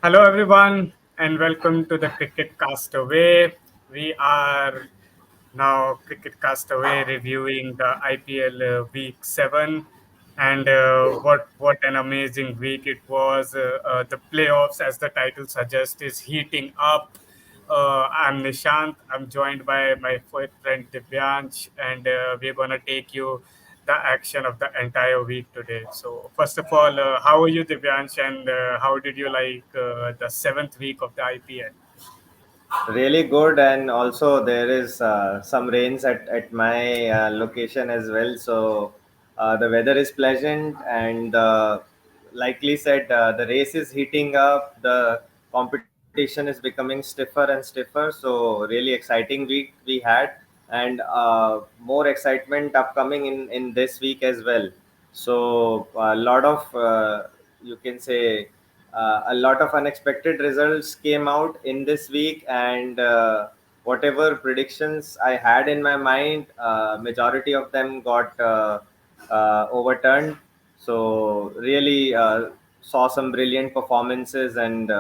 Hello, everyone, and welcome to the Cricket Castaway. We are now Cricket Castaway reviewing the IPL Week 7. And what an amazing week it was. The playoffs, as the title suggests, is heating up. I'm Nishant. I'm joined by my friend Divyansh, and we're going to take you the action of the entire week today. So, first of all, how are you, Divyansh, and how did you like the seventh week of the IPL? Really good, and also there is some rains at my location as well. So the weather is pleasant, and likely said, the race is heating up. The competition is becoming stiffer and stiffer. So really exciting week we had, and more excitement upcoming in this week as well. So a lot of you can say a lot of unexpected results came out in this week, and whatever predictions I had in my mind, majority of them got overturned. So really saw some brilliant performances, and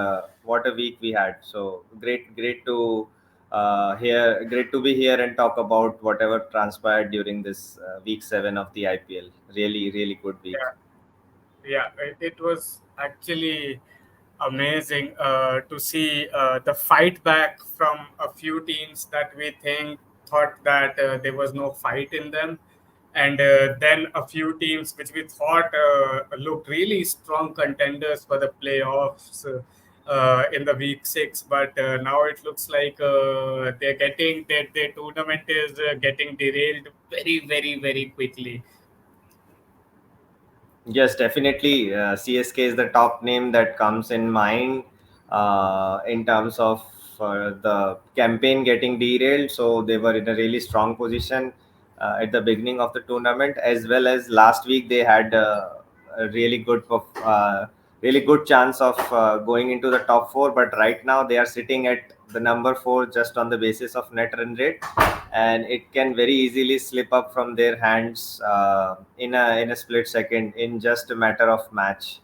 what a week we had. So great to great to be here and talk about whatever transpired during this week 7 of the IPL. Really good week. Yeah, yeah, it was actually amazing to see the fight back from a few teams that we think thought that there was no fight in them, and then a few teams which we thought looked really strong contenders for the playoffs in the week 6, but now it looks like they're getting their tournament is getting derailed very quickly. Yes, definitely. CSK is the top name that comes in mind in terms of the campaign getting derailed. So they were in a really strong position at the beginning of the tournament, as well as last week they had a really good chance of going into the top four. But right now they are sitting at the number four just on the basis of net run rate, and it can very easily slip up from their hands in a split second, in just a matter of match.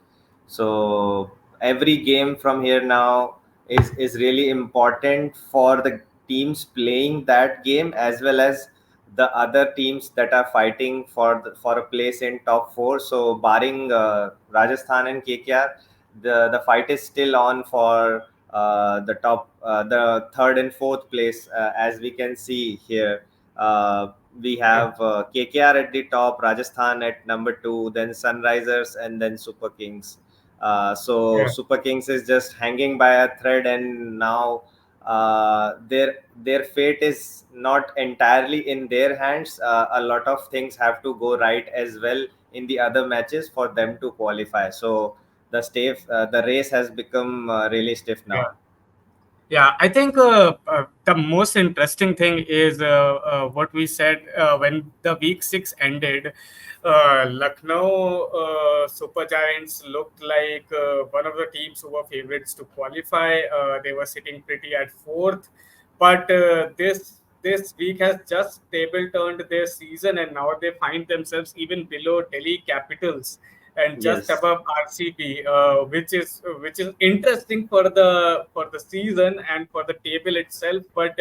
So every game from here now is really important for the teams playing that game, as well as the other teams that are fighting for a place in top four. So barring Rajasthan and KKR, the fight is still on for the third and fourth place, as we can see here. We Yeah, have KKR at the top, Rajasthan at number two, then Sunrisers, and then Super Kings. So yeah. Super Kings is just hanging by a thread, and now their fate is not entirely in their hands. A lot of things have to go right as well in the other matches for them to qualify. So the race has become really stiff Yeah. now. Yeah, I think the most interesting thing is what we said when the week 6 ended. Lucknow Super Giants looked like one of the teams who were favorites to qualify. They were sitting pretty at fourth, but this week has just table turned their season, and now they find themselves even below Delhi Capitals and just Yes. above RCB, which is interesting for the season and for the table itself. But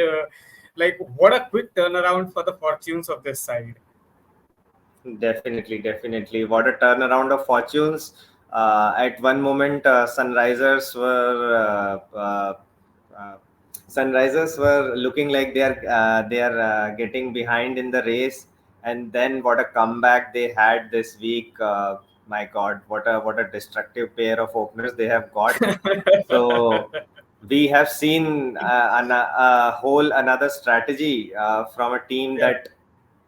like, what a quick turnaround for the fortunes of this side. Definitely. What a turnaround of fortunes. At one moment, uh, Sunrisers were looking like they are getting behind in the race, and then what a comeback they had this week. My God, what a destructive pair of openers they have got. So we have seen a whole another strategy from a team Yeah, that,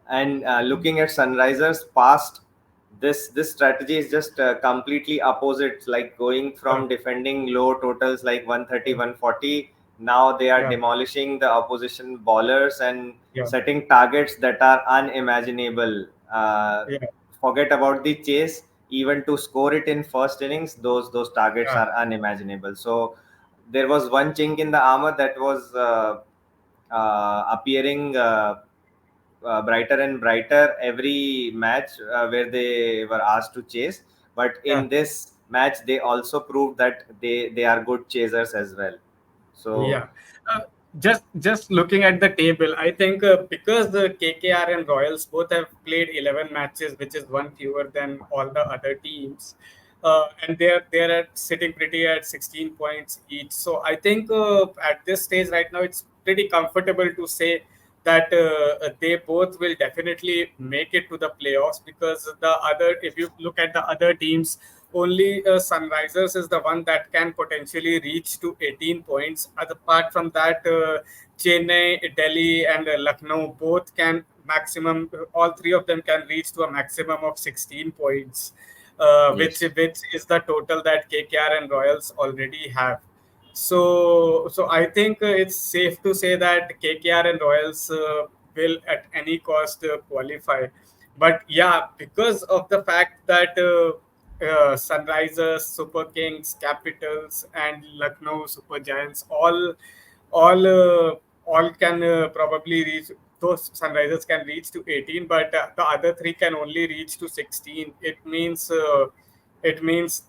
and looking at Sunrisers past, this strategy is just completely opposite, like going yeah, from defending low totals like 130, 140. Now they are yeah, demolishing the opposition bowlers and yeah, setting targets that are unimaginable. yeah, Forget about the chase, even to score it in first innings, those targets yeah, are unimaginable. So there was one chink in the armor that was appearing brighter and brighter every match where they were asked to chase. But yeah, in this match they also proved that they are good chasers as well. So Yeah. Uh, just looking at the table, I think because the KKR and Royals both have played 11 matches, which is one fewer than all the other teams, and they're at sitting pretty at 16 points each. So I think at this stage right now, it's pretty comfortable to say that they both will definitely make it to the playoffs, because the other, if you look at the other teams, only Sunrisers is the one that can potentially reach to 18 points. Apart from that, Chennai, Delhi, and Lucknow both can maximum. All three of them can reach to a maximum of 16 points, yes, which is the total that KKR and Royals already have. So I think it's safe to say that KKR and Royals will at any cost qualify. But yeah, because of the fact that Sunrisers, Super Kings, Capitals, and Lucknow Super Giants all all can probably reach. Those Sunrisers can reach to 18, but the other three can only reach to 16. It means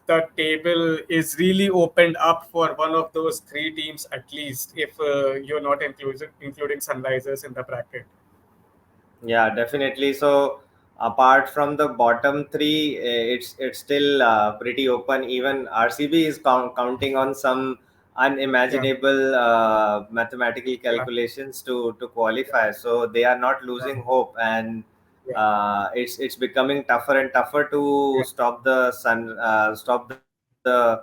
the table is really opened up for one of those three teams at least, if you're not including Sunrisers in the bracket. yeah, definitely. So apart from the bottom three, it's still pretty open. Even RCB is counting on some Yeah, unimaginable mathematical yeah, calculations to qualify. So they are not yeah, losing hope, and yeah, it's becoming tougher and tougher to yeah, stop the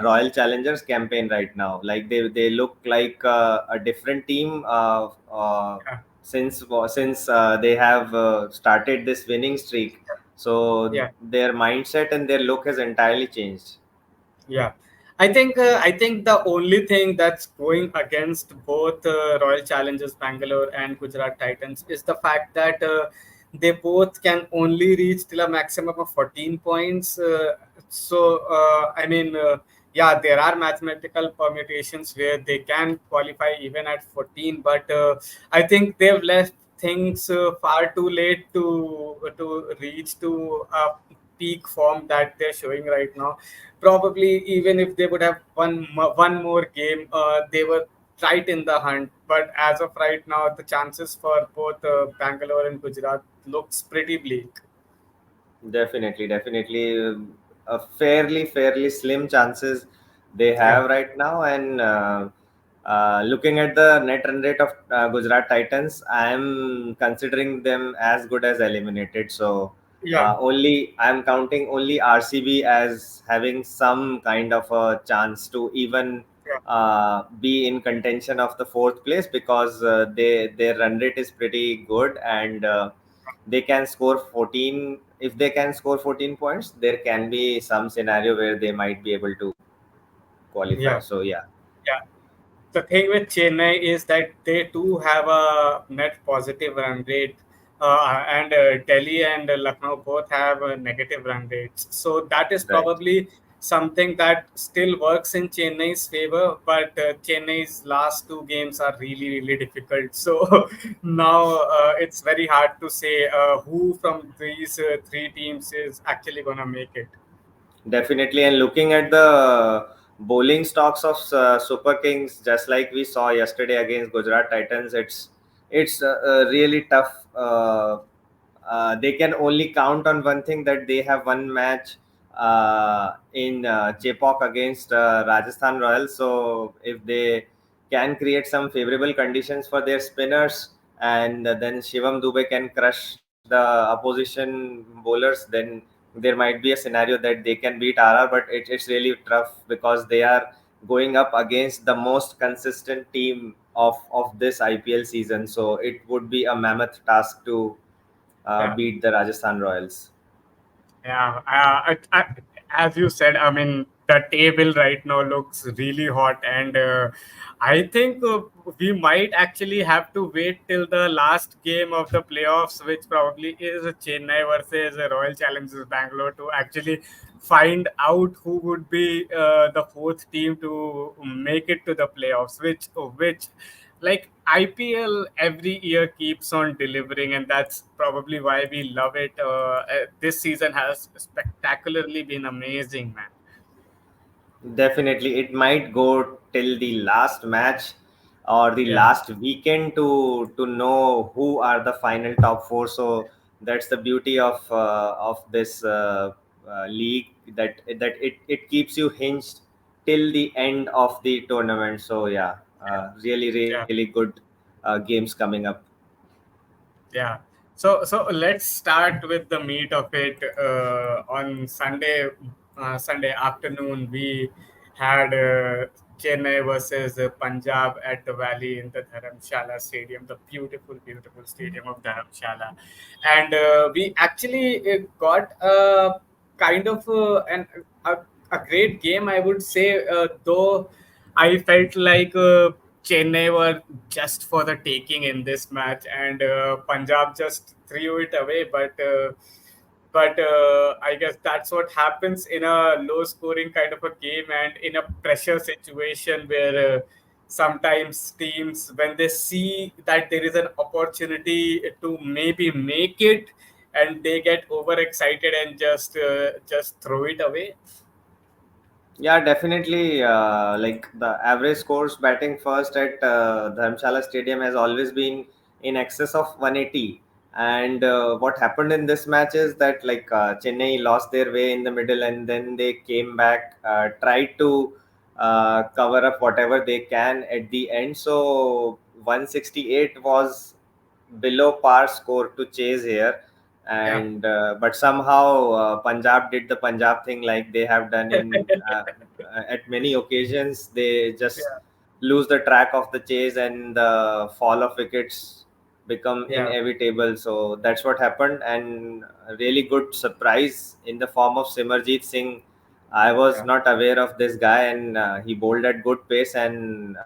Royal Challengers campaign right now. Like they look like a different team. yeah, Since they have started this winning streak, so yeah. their mindset and their look has entirely changed. Yeah, I think the only thing that's going against both Royal Challengers Bangalore and Gujarat Titans is the fact that they both can only reach till a maximum of 14 points. Yeah, there are mathematical permutations where they can qualify even at 14, but I think they've left things far too late to reach to a peak form that they're showing right now. Probably even if they would have one more game, they were right in the hunt. But as of right now, the chances for both Bangalore and Gujarat looks pretty bleak. Definitely, a fairly slim chances they Yeah, have right now. And looking at the net run rate of Gujarat Titans, I am considering them as good as eliminated. So yeah, only I'm counting only RCB as having some kind of a chance to even yeah, be in contention of the fourth place, because their run rate is pretty good, and they can score 14. If they can score 14 points, there can be some scenario where they might be able to qualify. yeah, So yeah, yeah. The thing with Chennai is that they too have a net positive run rate, and Delhi and Lucknow both have negative run rates. So that is right. probably something that still works in Chennai's favor. But Chennai's last two games are really difficult. So now it's very hard to say who from these three teams is actually gonna make it. Definitely, and looking at the bowling stocks of Super Kings, just like we saw yesterday against Gujarat Titans, it's really tough. They can only count on one thing, that they have one match in Chepauk against Rajasthan Royals. So if they can create some favorable conditions for their spinners, and then Shivam Dubey can crush the opposition bowlers, then there might be a scenario that they can beat RR. But it's really tough because they are going up against the most consistent team of this IPL season. So it would be a mammoth task to Yeah. beat the Rajasthan Royals. Yeah, as you said, I mean, the table right now looks really hot, and I think we might actually have to wait till the last game of the playoffs, which probably is Chennai versus Royal Challengers Bangalore, to actually find out who would be the fourth team to make it to the playoffs. Which like IPL every year keeps on delivering, and that's probably why we love it. This season has spectacularly been amazing, man. Definitely, it might go till the last match or the Yeah, last weekend to know who are the final top four. So that's the beauty of this league, that it keeps you hinged till the end of the tournament. So yeah, really yeah. good games coming up. Yeah. So let's start with the meat of it. On Sunday afternoon, we had Chennai versus Punjab at the Valley in the Dharamshala Stadium, the beautiful stadium of Dharamshala, and we actually got kind of a great game, I would say. Though I felt like Chennai were just for the taking in this match, and Punjab just threw it away. But I guess that's what happens in a low-scoring kind of a game and in a pressure situation where sometimes teams, when they see that there is an opportunity to maybe make it, and they get overexcited and just throw it away. Yeah, definitely. Like the average scores batting first at Dharamshala Stadium has always been in excess of 180. And what happened in this match is that like Chennai lost their way in the middle, and then they came back, tried to cover up whatever they can at the end. So 168 was below par score to chase here, Yeah. and but somehow Punjab did the Punjab thing, like they have done in at many occasions. They just Yeah. lose the track of the chase, and the fall of wickets become Yeah. inevitable. So that's what happened, and a really good surprise in the form of Simarjeet Singh. I was Yeah. not aware of this guy, and he bowled at good pace and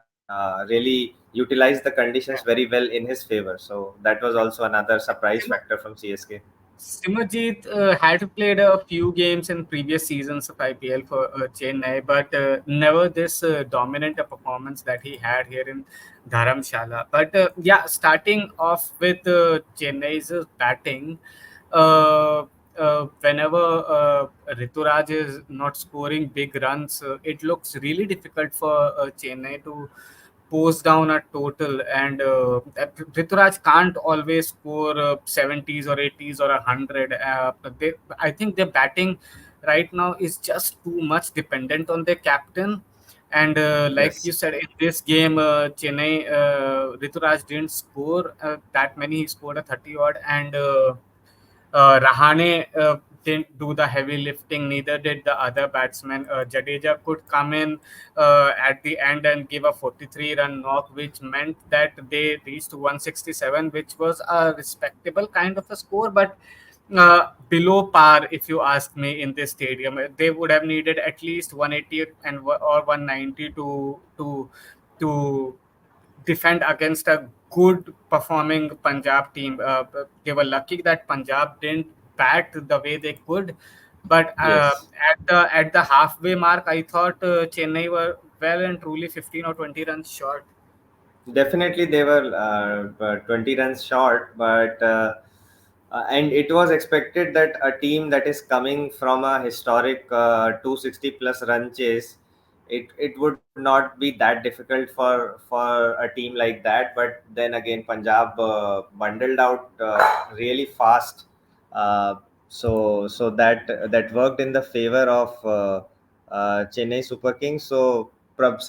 really utilized the conditions very Yeah. well in his favor. So that was also another surprise Sim- factor from CSK. Simajit had played a few games in previous seasons of IPL for Chennai, but never this dominant a performance that he had here in Dharamshala. But yeah, starting off with Chennai's batting, uh, whenever Rituraj is not scoring big runs, it looks really difficult for Chennai to post down a total, and Rituraj can't always score 70s or 80s or 100. I think their batting right now is just too much dependent on their captain. And like Yes. you said, in this game, Chennai, Rituraj didn't score that many. He scored a 30 odd, and Rahane didn't do the heavy lifting, neither did the other batsmen. Jadeja could come in at the end and give a 43-run knock, which meant that they reached 167, which was a respectable kind of a score, but below par, if you ask me, in this stadium. They would have needed at least 180 or 190 to defend against a good performing Punjab team. They were lucky that Punjab didn't bat the way they could, but Yes. at the halfway mark, I thought Chennai were well and truly 15 or 20 runs short. Definitely, they were 20 runs short, but and it was expected that a team that is coming from a historic 260 plus run chase, it would not be that difficult for a team like that. But then again, Punjab bundled out really fast, uh, so that worked in the favor of Chennai Super Kings. So Prabh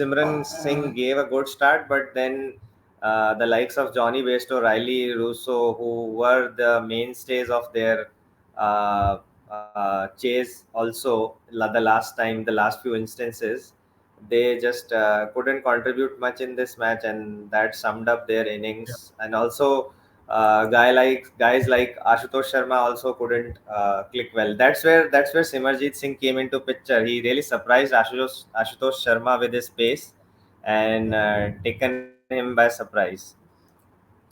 Singh gave a good start, but then the likes of Johnny Bairstow, Riley Russo, who were the mainstays of their uh, chase, also the last time, the last few instances, they just couldn't contribute much in this match, and that summed up their Yeah. innings. And also, guys like Ashutosh Sharma also couldn't click well. That's where Simarjeet Singh came into picture. He really surprised Ashutosh Sharma with his pace and taken him by surprise.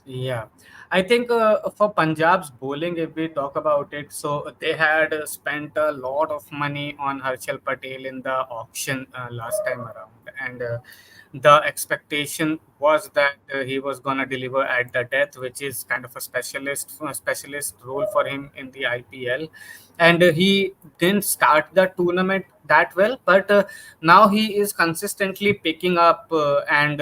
Yeah, I think for Punjab's bowling, if we talk about it, so they had spent a lot of money on Harshal Patel in the auction last time around, and the expectation was that he was gonna deliver at the death, which is kind of a specialist role for him in the IPL, and he didn't start the tournament that well, but now he is consistently picking up and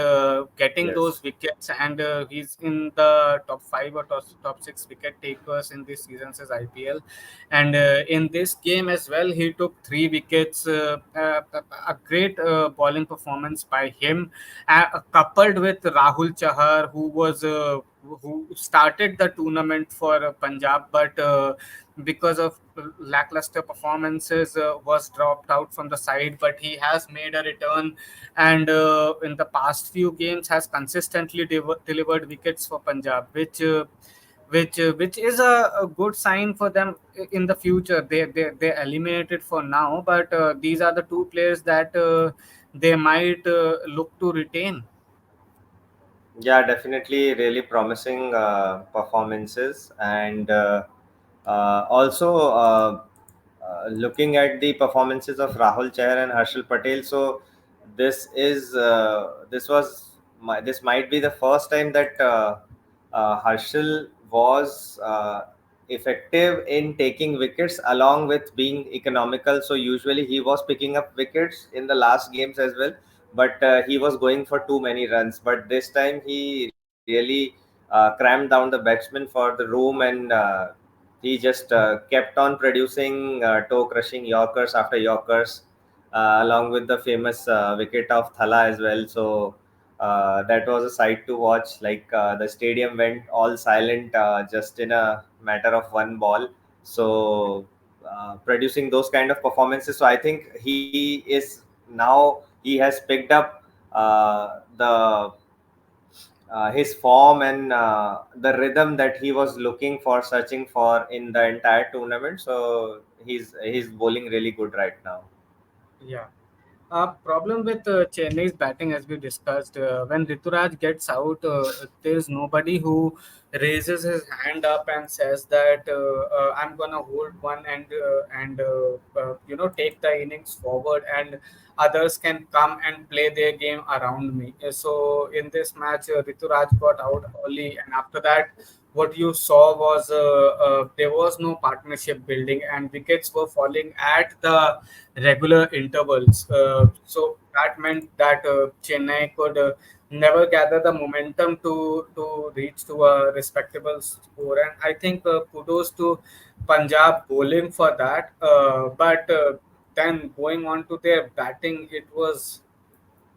getting those Yes. wickets, and he's in the top 5 or top 6 wicket takers in this season's IPL. And in this game as well, he took 3 wickets. A great bowling performance by him, coupled with Rahul Chahar, who started the tournament for Punjab, but because of lackluster performances was dropped out from the side. But he has made a return, and in the past few games has consistently delivered wickets for Punjab, which is a good sign for them in the future. They're eliminated for now, but these are the two players that they might look to retain. Yeah, definitely really promising performances. And also looking at the performances of Rahul Chahar and Harshal Patel. So this might be the first time that Harshal was effective in taking wickets along with being economical. So usually he was picking up wickets in the last games as well, but he was going for too many runs. But this time he really crammed down the batsman for the room, and he just kept on producing toe crushing Yorkers after Yorkers, along with the famous wicket of Thala as well. So that was a sight to watch. Like the stadium went all silent just in a matter of one ball. So producing those kind of performances. So I think he is now, he has picked up the his form and the rhythm that he was looking for, searching for in the entire tournament. So he's bowling really good right now. Yeah. Problem with Chennai's batting, as we discussed, when Rituraj gets out, there's nobody who raises his hand up and says that I'm gonna hold one and take the innings forward, and others can come and play their game around me. So in this match, Rituraj got out early, and after that, what you saw was there was no partnership building, and wickets were falling at the regular intervals. So that meant that Chennai could never gather the momentum to reach to a respectable score. And I think kudos to Punjab bowling for that. But then going on to their batting,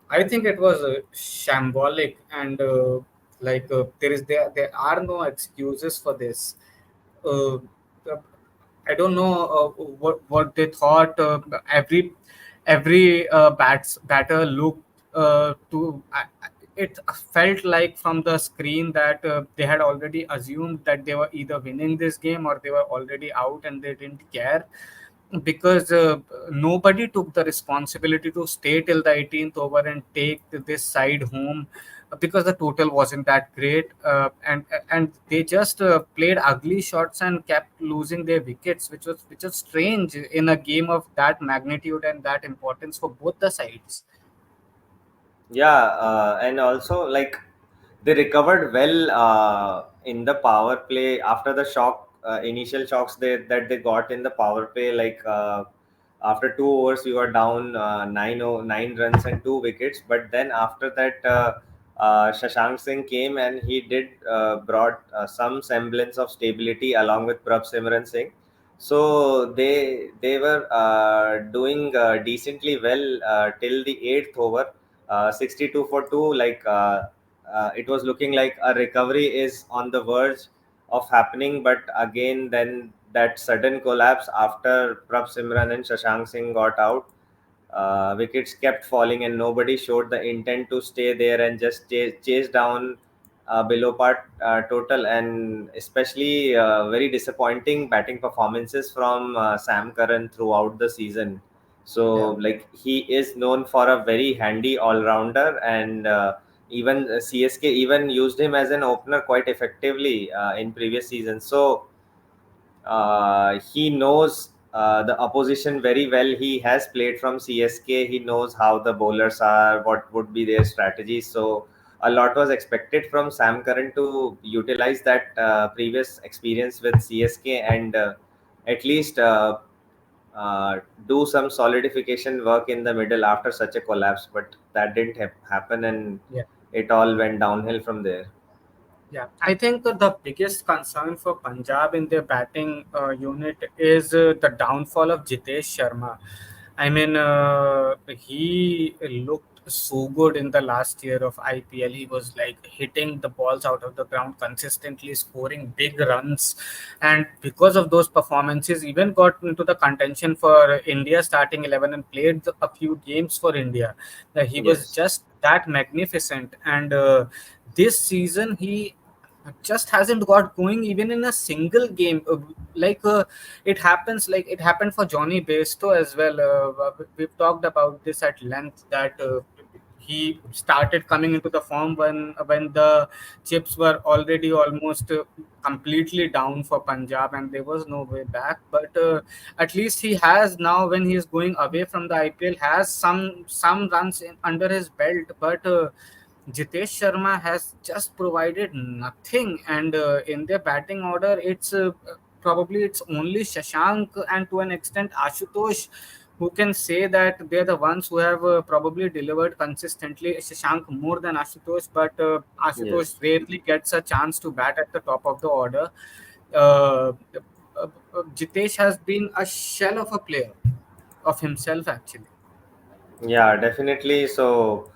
I think it was shambolic, and there are no excuses for this. Uh, I don't know what they thought. Every batter looked to. It felt like from the screen that they had already assumed that they were either winning this game or they were already out, and they didn't care, because nobody took the responsibility to stay till the 18th over and take this side home, because the total wasn't that great, and they just played ugly shots and kept losing their wickets, which was strange in a game of that magnitude and that importance for both the sides. Yeah, and also like they recovered well in the power play after the initial shocks that they got in the power play. Like after 2 overs, we were down 9 runs and 2 wickets. But then after that, Shashank Singh came and he did brought some semblance of stability along with Prabh Simran Singh. So they were doing decently well till the eighth over, 62 for 2. Like it was looking like a recovery is on the verge of happening, but again then that sudden collapse after Prabh Simran and Shashank Singh got out. Wickets kept falling and nobody showed the intent to stay there and just chase down below part total. And especially very disappointing batting performances from Sam Curran throughout the season. So Yeah. like he is known for a very handy all-rounder, and even CSK even used him as an opener quite effectively in previous seasons. So he knows the opposition very well. He has played from CSK. He knows how the bowlers are, what would be their strategies. So a lot was expected from Sam Curran to utilize that previous experience with CSK and at least do some solidification work in the middle after such a collapse, but that didn't happen, and Yeah. it all went downhill from there. Yeah, I think the biggest concern for Punjab in their batting unit is the downfall of Jitesh Sharma. I mean, he looked so good in the last year of IPL. He was like hitting the balls out of the ground consistently, scoring big runs, and because of those performances, even got into the contention for India starting 11 and played a few games for India. He was Yes, just that magnificent, and this season he just hasn't got going even in a single game. It happens, like it happened for Johnny Bairstow as well. We've talked about this at length, that he started coming into the form when the chips were already almost completely down for Punjab and there was no way back. But at least he has now, when he is going away from the IPL, has some runs under his belt. But Jitesh Sharma has just provided nothing, and in their batting order, it's only Shashank and to an extent Ashutosh who can say that they're the ones who have probably delivered consistently. Shashank more than Ashutosh, but yes, Ashutosh rarely gets a chance to bat at the top of the order. Uh, Jitesh has been a shell of a player of himself, actually. yeah, definitely. So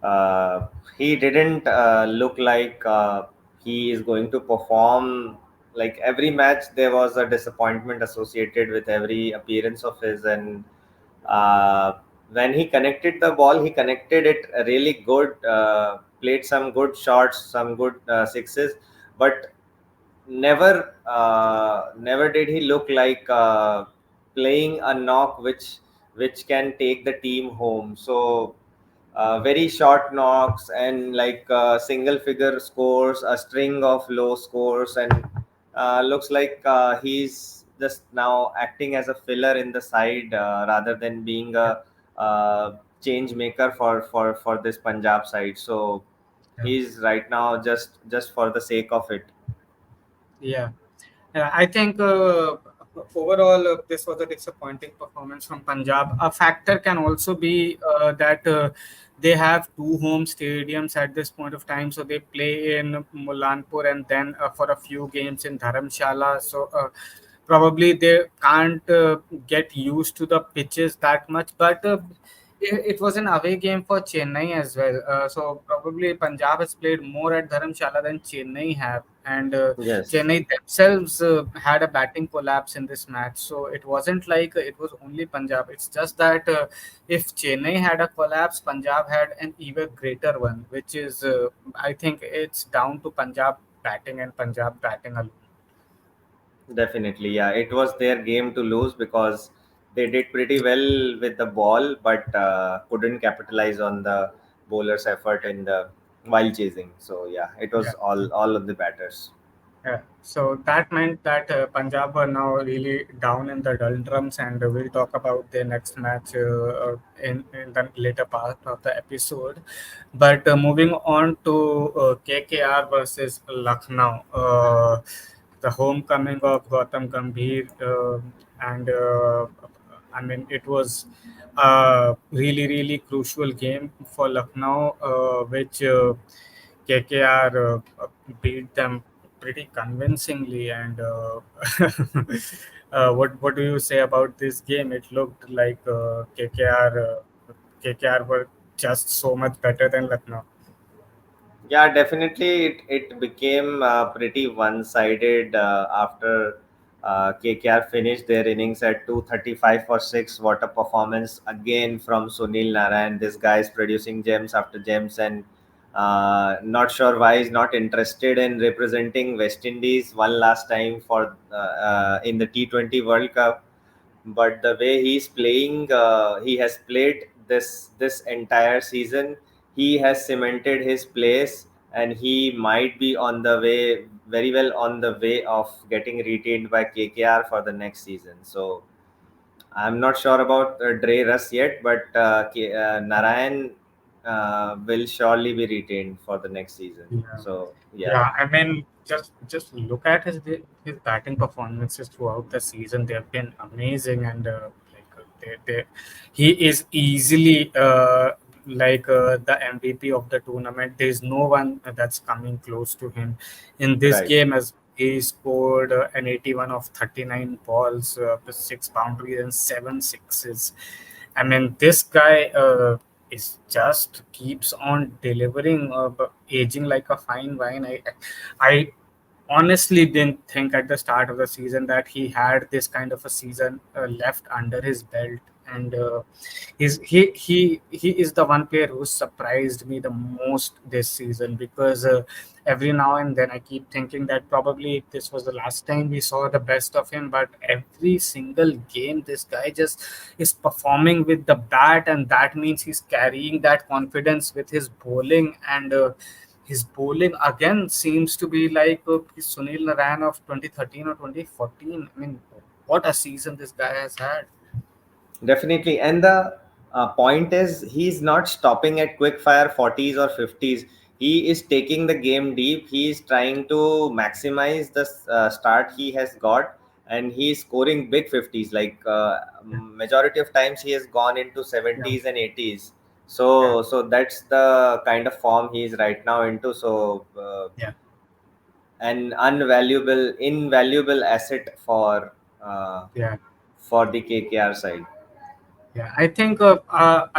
uh, he didn't look like he is going to perform. Like every match there was a disappointment associated with every appearance of his, and uh, when he connected the ball, he connected it really good, played some good shots, some good sixes, but never did he look like playing a knock which can take the team home. So very short knocks and like single figure scores, a string of low scores, and looks like he's just now acting as a filler in the side rather than being Yeah, a change maker for this Punjab side. So yeah. he's right now just for the sake of it. Yeah. I think overall this was a disappointing performance from Punjab. A factor can also be that they have two home stadiums at this point of time, so they play in Mulanpur and then for a few games in Dharamshala. So probably they can't get used to the pitches that much, but it was an away game for Chennai as well. So probably Punjab has played more at Dharamshala than Chennai have, and Yes, Chennai themselves had a batting collapse in this match. So it wasn't like it was only Punjab. It's just that if Chennai had a collapse, Punjab had an even greater one, which is, I think it's down to Punjab batting and Punjab batting alone. definitely. Yeah, it was their game to lose because they did pretty well with the ball, but couldn't capitalize on the bowler's effort in the while chasing. So yeah, it Yeah. was all of the batters. Yeah. So that meant that Punjab were now really down in the doldrums, and we'll talk about their next match in the later part of the episode. But moving on to KKR versus Lucknow, the homecoming of Gautam Gambhir, and I mean it was a really crucial game for Lucknow, which KKR beat them pretty convincingly. And what do you say about this game? It looked like KKR were just so much better than Lucknow. Yeah, definitely. It became pretty one-sided after KKR finished their innings at 235 for 6. What a performance again from Sunil Narayan. This guy is producing gems after gems, and not sure why he's not interested in representing West Indies one last time for in the T20 World Cup. But the way he's playing, he has played this entire season. He has cemented his place, and he might be on the way, very well on the way of getting retained by KKR for the next season. So I'm not sure about Dre Russ yet, but Narayan will surely be retained for the next season. Yeah. So yeah, Yeah, I mean, just look at his batting performances throughout the season. They have been amazing, and he is easily the MVP of the tournament. There is no one that's coming close to him in this right. game. As he scored an 81 of 39 balls, with 6 boundaries and 7 sixes. I mean, this guy is just keeps on delivering, aging like a fine wine. I honestly didn't think at the start of the season that he had this kind of a season left under his belt, and he is the one player who surprised me the most this season, because every now and then I keep thinking that probably this was the last time we saw the best of him, but every single game this guy just is performing with the bat, and that means he's carrying that confidence with his bowling, and his bowling again seems to be like Sunil Narayan of 2013 or 2014. I mean, what a season this guy has had. Definitely. And the point is, he's not stopping at quick fire 40s or 50s. He is taking the game deep. He is trying to maximize the start he has got, and he is scoring big 50s. Like Yeah, majority of times, he has gone into yeah, 70s and 80s. yeah, So that's the kind of form he is right now into. So yeah. an invaluable asset Yeah. for the KKR side. Yeah, I think a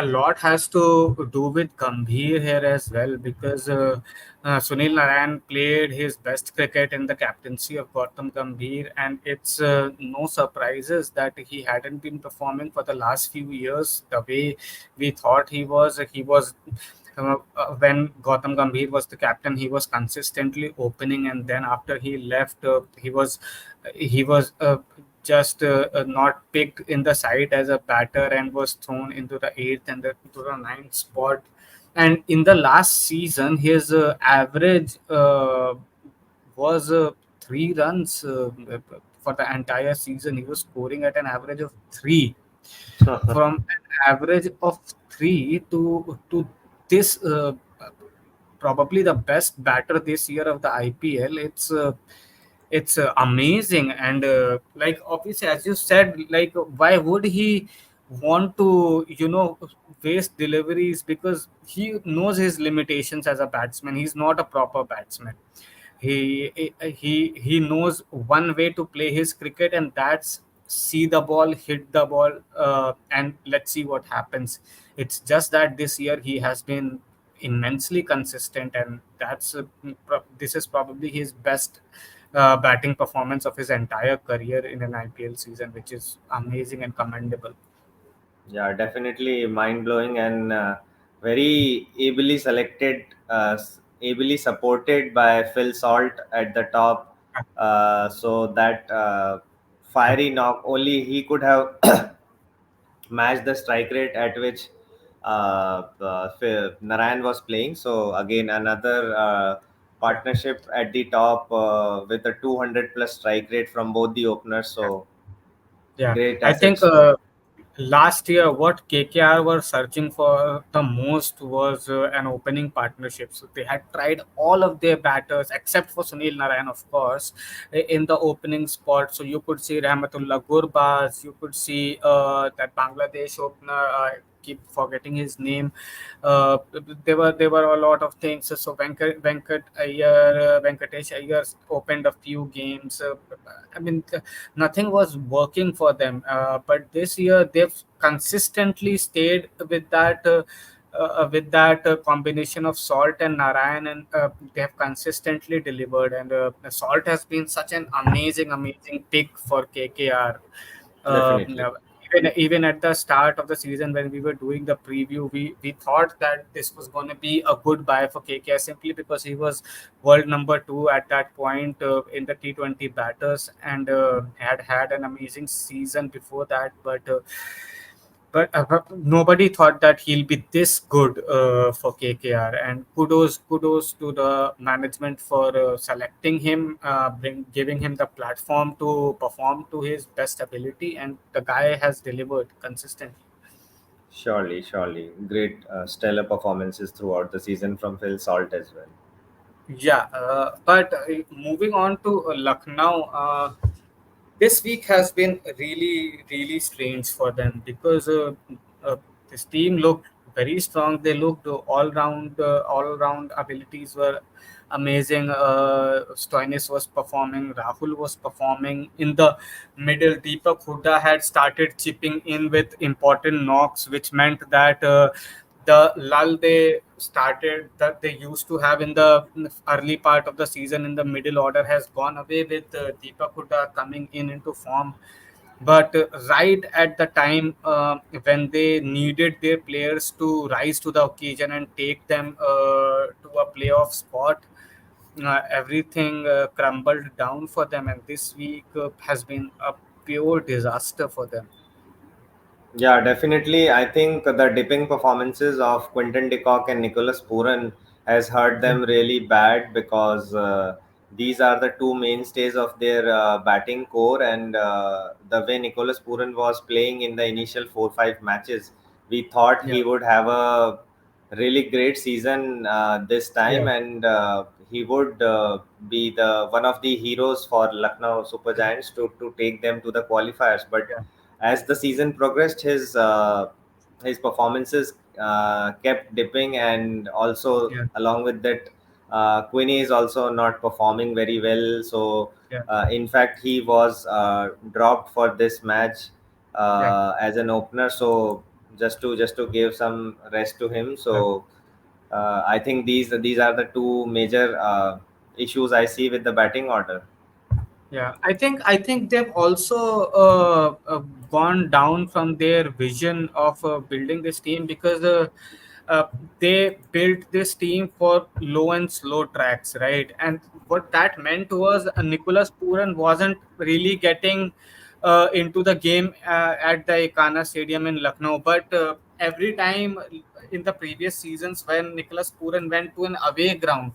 lot has to do with Gambhir here as well, because Sunil Narayan played his best cricket in the captaincy of Gautam Gambhir, and it's no surprises that he hadn't been performing for the last few years the way we thought he was. He was when Gautam Gambhir was the captain, he was consistently opening, and then after he left, he was just not picked in the side as a batter and was thrown into the eighth and to the ninth spot. And in the last season, his average was 3 runs for the entire season. He was scoring at an average of three. From an average of three to this probably the best batter this year of the IPL. It's amazing, and like obviously, as you said, like why would he want to waste deliveries, because he knows his limitations as a batsman. He's not a proper batsman. He knows one way to play his cricket, and that's see the ball, hit the ball, and let's see what happens. It's just that this year he has been immensely consistent, and this is probably his best batting performance of his entire career in an IPL season, which is amazing and commendable. Yeah, definitely mind blowing, and very ably selected, ably supported by Phil Salt at the top. So that fiery knock, only he could have matched the strike rate at which Narayan was playing. So again, another Yeah, partnership at the top with a 200 plus strike rate from both the openers. yeah. So Yeah, great I think assets. last year what KKR were searching for the most was an opening partnership. So they had tried all of their batters except for Sunil Narayan, of course, in the opening spot. So you could see Rahmatullah Gurbaz, you could see that Bangladesh opener. Keep forgetting his name. Uh, there were a lot of things. So Venkatesh Iyer opened a few games. I mean, nothing was working for them. But this year they've consistently stayed with that combination of Salt and Narayan, and they have consistently delivered. And Salt has been such an amazing pick for KKR. Definitely. Now, even at the start of the season when we were doing the preview, we thought that this was going to be a good buy for KKR, simply because he was world number two at that point in the T20 batters, and had had an amazing season before that. But nobody thought that he'll be this good for KKR. And kudos to the management for selecting him, giving him the platform to perform to his best ability, and the guy has delivered consistently. Surely, surely. Great stellar performances throughout the season from Phil Salt as well. Yeah, but moving on to Lucknow, this week has been really, really strange for them because uh, this team looked very strong. They looked all round abilities were amazing. Stoinis was performing, Rahul was performing in the middle. Deepak Hooda had started chipping in with important knocks, which meant that. The lull they started that they used to have in the early part of the season in the middle order has gone away with Deepak Hooda coming in into form. But right at the time when they needed their players to rise to the occasion and take them to a playoff spot, everything crumbled down for them. And this week has been a pure disaster for them. Yeah, definitely. I think the dipping performances of Quinton de Kock and Nicholas Puran has hurt Yeah, them really bad because these are the two mainstays of their batting core, and the way Nicholas Puran was playing in the initial 4-5 matches, we thought yeah, he would have a really great season this time, yeah, and he would be the one of the heroes for Lucknow Super Giants to take them to the qualifiers, but yeah, as the season progressed, his performances kept dipping, and also yeah, along with that, Quinny is also not performing very well. So, yeah, in fact, he was dropped for this match yeah. as an opener. So, just to give some rest to him. Yeah. So, I think these are the two major issues I see with the batting order. Yeah, I think they've also gone down from their vision of building this team because uh, they built this team for low and slow tracks, right? And what that meant was Nicholas Puran wasn't really getting into the game at the Ekana Stadium in Lucknow, but every time in the previous seasons when Nicholas Puran went to an away ground,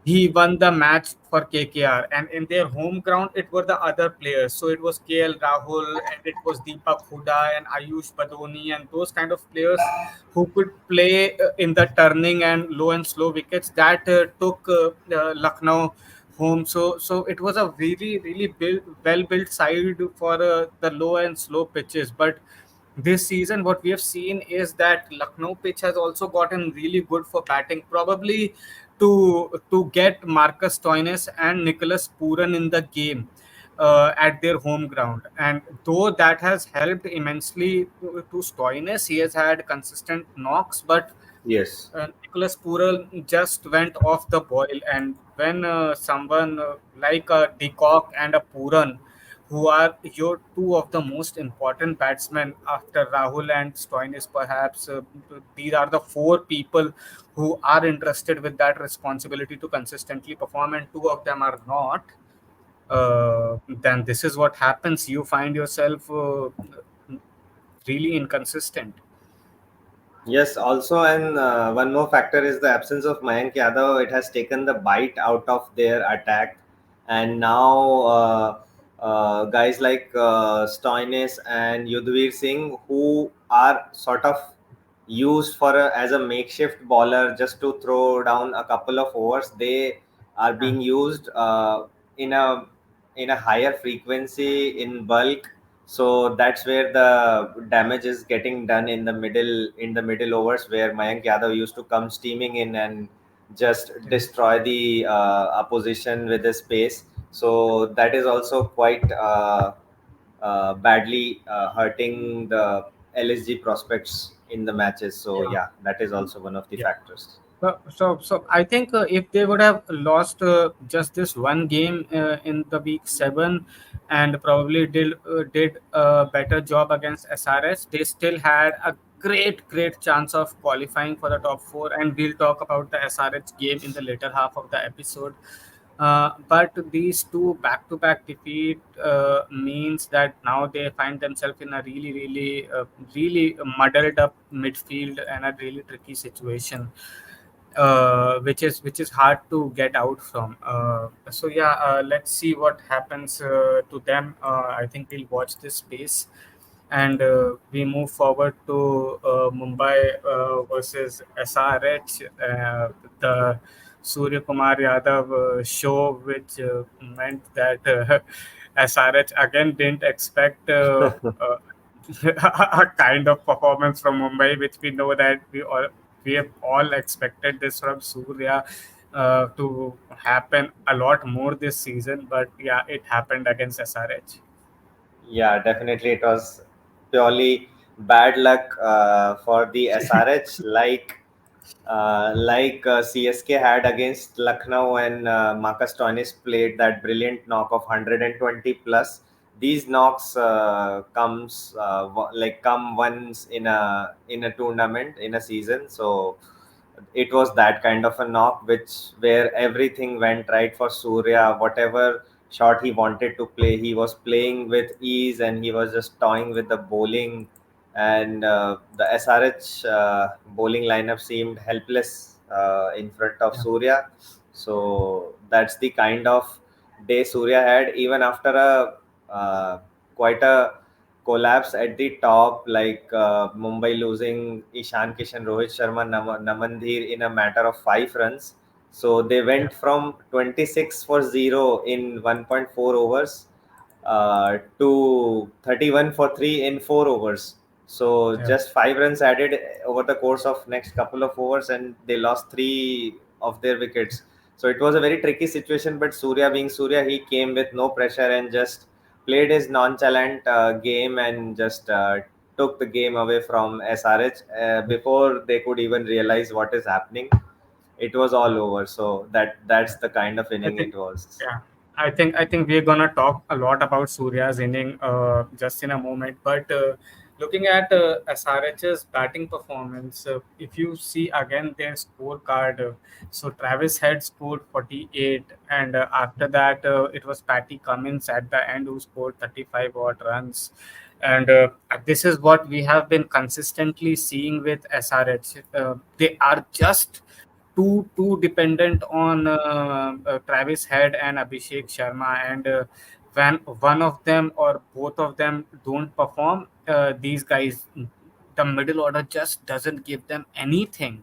he won the match for KKR, and in their home ground, it were the other players. So it was KL Rahul, and it was Deepak Hooda and Ayush Badoni, and those kind of players who could play in the turning and low and slow wickets that took Lucknow home. So it was a really, really well built side for the low and slow pitches, but this season what we have seen is that Lucknow pitch has also gotten really good for batting, probably to get Marcus Stoinis and Nicholas Puran in the game at their home ground. And though that has helped immensely to Stoinis, he has had consistent knocks, but Yes. Nicholas Pural just went off the boil, and when someone like a De Kock and a Puran, who are your two of the most important batsmen after Rahul and Stoinis, perhaps these are the four people who are interested with that responsibility to consistently perform, and two of them are not. Then this is what happens. You find yourself really inconsistent. Yes, also, and one more factor is the absence of Mayank Yadav. It has taken the bite out of their attack, and now guys like Stoinis and Yudhvir Singh, who are sort of used for as a makeshift bowler just to throw down a couple of overs, they are Yeah, being used in a higher frequency in bulk, so that's where the damage is getting done in the middle overs, where Mayank Yadav used to come steaming in and just yeah, destroy the opposition with his pace. So that is also quite badly hurting the LSG prospects in the matches. So yeah. yeah, that is also one of the Yeah. factors. So I think if they would have lost just this one game in the week 7 and probably did a better job against SRS, they still had a great chance of qualifying for the top 4. And we'll talk about the SRH game in the later half of the episode. But these two back-to-back defeat means that now they find themselves in a really muddled up midfield and a really tricky situation, which is hard to get out from. So yeah, let's see what happens to them. I think we'll watch this space. and we move forward to Mumbai versus SRH, the Suryakumar Yadav show, which meant that SRH again didn't expect a kind of performance from Mumbai, which we know that we have all expected this from Surya to happen a lot more this season. But yeah, it happened against SRH. Yeah, definitely it was purely bad luck for the SRH, like CSK had against Lucknow when Marcus Stoinis played that brilliant knock of 120 plus. These knocks come once in a tournament in a season. So it was that kind of a knock where everything went right for Surya. Whatever shot he wanted to play, he was playing with ease, and he was just toying with the bowling. And the SRH bowling lineup seemed helpless in front of Yeah, Surya. So that's the kind of day Surya had, even after a quite a collapse at the top, like Mumbai losing Ishan Kishan, Rohit Sharma, Namandhir in a matter of 5 runs. So they yeah, went from 26 for 0 in 1.4 overs to 31 for 3 in 4 overs. So yeah, just 5 runs added over the course of next couple of overs, and they lost three of their wickets. So it was a very tricky situation. But Surya, being Surya, he came with no pressure and just played his nonchalant game, and just took the game away from SRH before they could even realize what is happening. It was all over. So that's yeah. the kind of I inning think, it was. yeah, I think we're gonna talk a lot about Surya's inning just in a moment. But looking at SRH's batting performance, if you see again their scorecard, so Travis Head scored 48, and after that it was Patty Cummins at the end who scored 35 odd runs. And this is what we have been consistently seeing with SRH. They are just too dependent on Travis Head and Abhishek Sharma, and when one of them or both of them don't perform, these guys, the middle order just doesn't give them anything,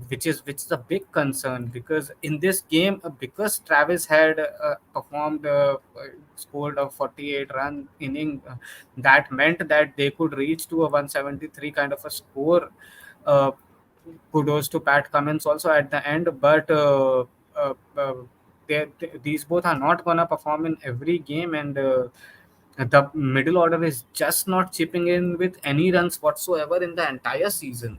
which is a big concern because in this game, because Travis had performed scored a 48 run inning, that meant that they could reach to a 173 kind of a score. Uh, Kudos to Pat Cummins also at the end, but these both are not gonna perform in every game, and the middle order is just not chipping in with any runs whatsoever in the entire season.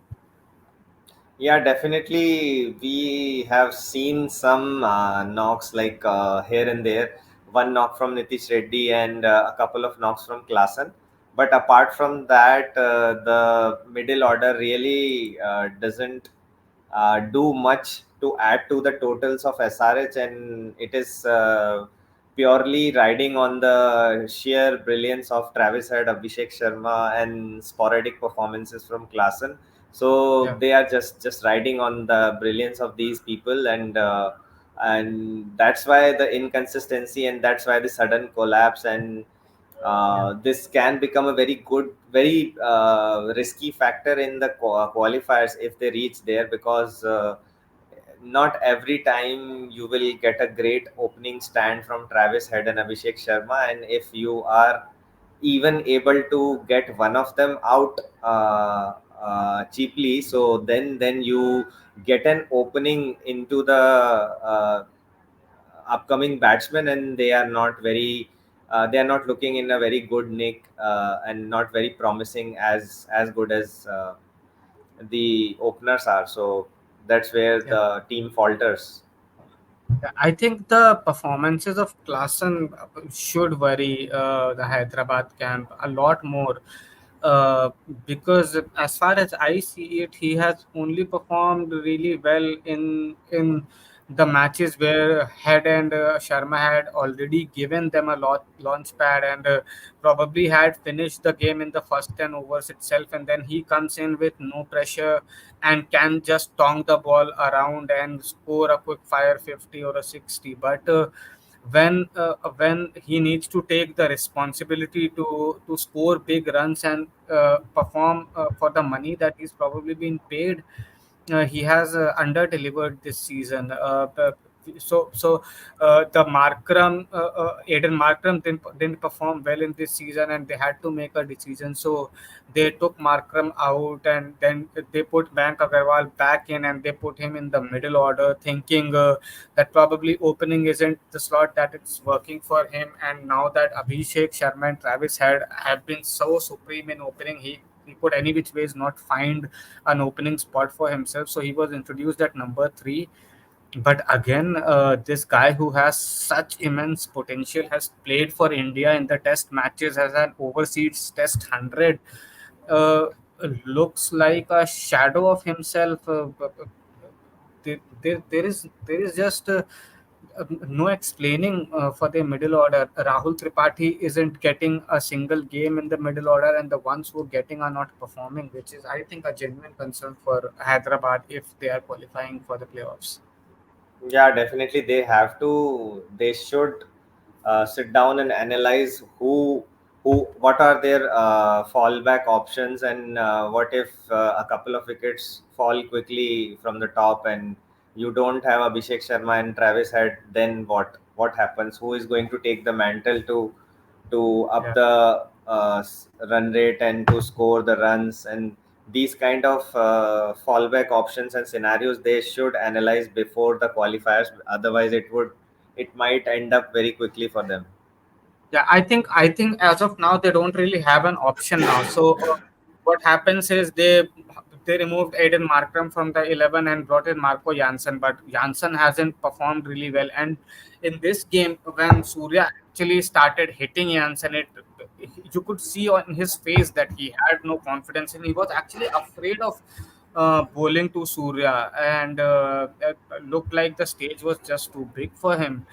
Yeah, definitely. We have seen some knocks like here and there. One knock from Nitish Reddy and a couple of knocks from Klassen. But apart from that, the middle order really doesn't do much to add to the totals of SRH, and it is purely riding on the sheer brilliance of Travis Head, Abhishek Sharma, and sporadic performances from Klassen. So Yeah, they are just riding on the brilliance of these people, and that's why the inconsistency, and that's why the sudden collapse. And yeah, this can become a very risky factor in the qualifiers if they reach there, because not every time you will get a great opening stand from Travis Head and Abhishek Sharma. And if you are even able to get one of them out cheaply, so then you get an opening into the upcoming batsmen, and they are not looking in a very good nick, and not very promising as good as the openers are. So that's where yeah. the team falters. Yeah, I think the performances of Klassen should worry the Hyderabad camp a lot more, uh, because as far as I see it, he has only performed really well in the matches where Head and Sharma had already given them a lot launch pad, and probably had finished the game in the first 10 overs itself, and then he comes in with no pressure and can just tong the ball around and score a quick fire 50 or a 60. But when he needs to take the responsibility to score big runs and perform for the money that he's probably been paid, he has under delivered this season. The Aiden Markram didn't perform well in this season, and they had to make a decision. So they took Markram out, and then they put Bank Agarwal back in, and they put him in the middle order, thinking that probably opening isn't the slot that it's working for him. And now that Abhishek Sharma and Travis Head have been so supreme in opening, he could any which ways not find an opening spot for himself. So he was introduced at number three. But again, this guy who has such immense potential has played for India in the test matches as an overseas test 100. Uh, Looks like a shadow of himself. There is just no explaining for the middle order. Rahul Tripathi isn't getting a single game in the middle order, and the ones who are getting are not performing, which is, I think, a genuine concern for Hyderabad if they are qualifying for the playoffs. Yeah, definitely they have to. They should sit down and analyze what are their fallback options, and what if a couple of wickets fall quickly from the top and you don't have Abhishek Sharma and Travis Head, then what happens? Who is going to take the mantle to up Yeah. the run rate and to score the runs? And these kind of fallback options and scenarios they should analyze before the qualifiers, otherwise it might end up very quickly for them. Yeah, I think as of now they don't really have an option now. So what happens is they removed Aiden Markram from the 11 and brought in Marco Janssen, but Janssen hasn't performed really well. And in this game, when Surya actually started hitting Janssen, you could see on his face that he had no confidence, and he was actually afraid of bowling to Surya, and it looked like the stage was just too big for him.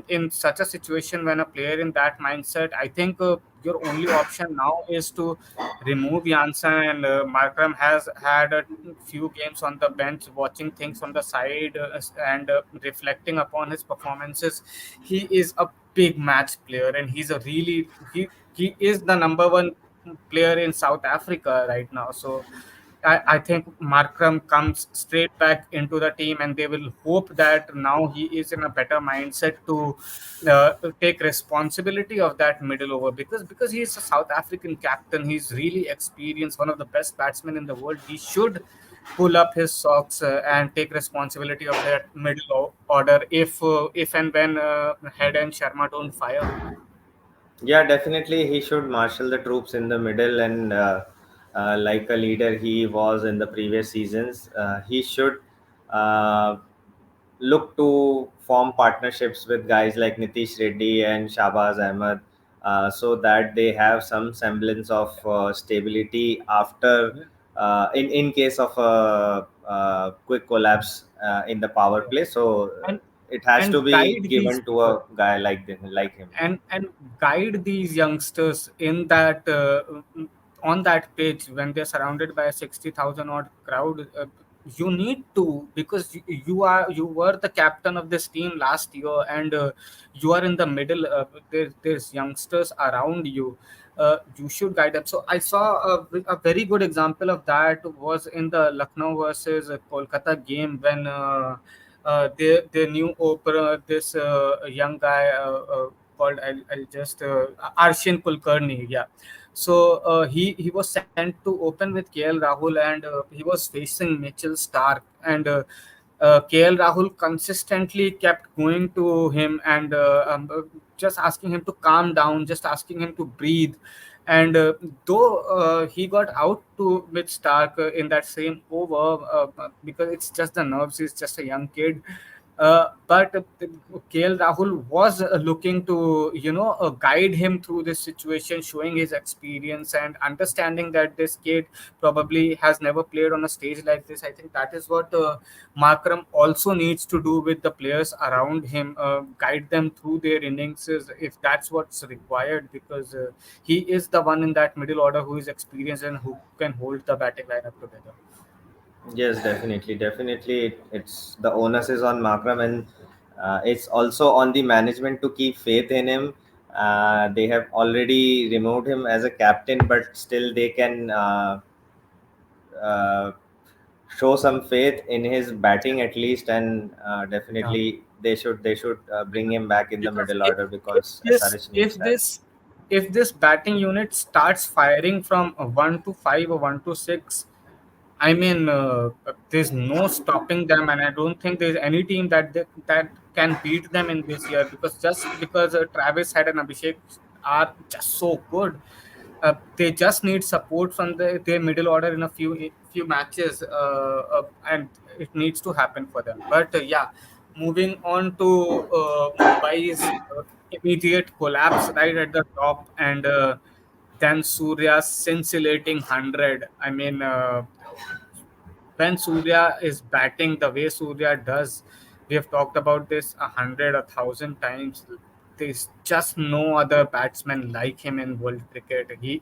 In such a situation, when a player in that mindset, I think your only option now is to remove Janssen. And Markram has had a few games on the bench, watching things from the side and reflecting upon his performances. He is a big match player, and he is the number one player in South Africa right now. So I think Markram comes straight back into the team, and they will hope that now he is in a better mindset to take responsibility of that middle over, because he is a South African captain. He's really experienced, one of the best batsmen in the world. He should pull up his socks and take responsibility of that order if and when Head and Sharma don't fire. Yeah, definitely he should marshal the troops in the middle, and like a leader he was in the previous seasons, he should uh, look to form partnerships with guys like Nitish Reddy and Shahbaz Ahmed, so that they have some semblance of stability after, Yeah. in case of a quick collapse in the power Yeah. play. So and it has to and be guide these given to people, a guy like him. and guide these youngsters in that on that pitch when they're surrounded by a 60,000 odd crowd. You need to, because you were the captain of this team last year, and you are in the middle. There's youngsters around you. You should guide them. So I saw a very good example of that was in the Lucknow versus Kolkata game, when their new opener, this young guy called, I'll just Arshin Kulkarni, yeah. So he was sent to open with KL Rahul, and he was facing Mitchell Stark, and KL Rahul consistently kept going to him and just asking him to calm down, just asking him to breathe. And though he got out to with Stark in that same over, because it's just the nerves, he's just a young kid. But KL Rahul was looking to, guide him through this situation, showing his experience and understanding that this kid probably has never played on a stage like this. I think that is what Markram also needs to do with the players around him, guide them through their innings if that's what's required, because he is the one in that middle order who is experienced and who can hold the batting lineup together. Yes, definitely. It's the onus is on Makram, and It's also on the management to keep faith in him. They have already removed him as a captain, but still they can uh, show some faith in his batting at least, and Yeah. definitely they should bring him back in the Because middle order if because this SRH needs if that. this if this batting unit starts firing from 1 to 5 or 1 to 6, I mean, there's no stopping them, and I don't think there's any team that can beat them in this year, because just because Travis Head and Abhishek are just so good. They just need support from their middle order in a few matches, and it needs to happen for them. But yeah, moving on to Mumbai's immediate collapse right at the top, and then Surya's scintillating 100. I mean, when Surya is batting the way Surya does, we have talked about this 100, 1,000 times. There's just no other batsman like him in world cricket. He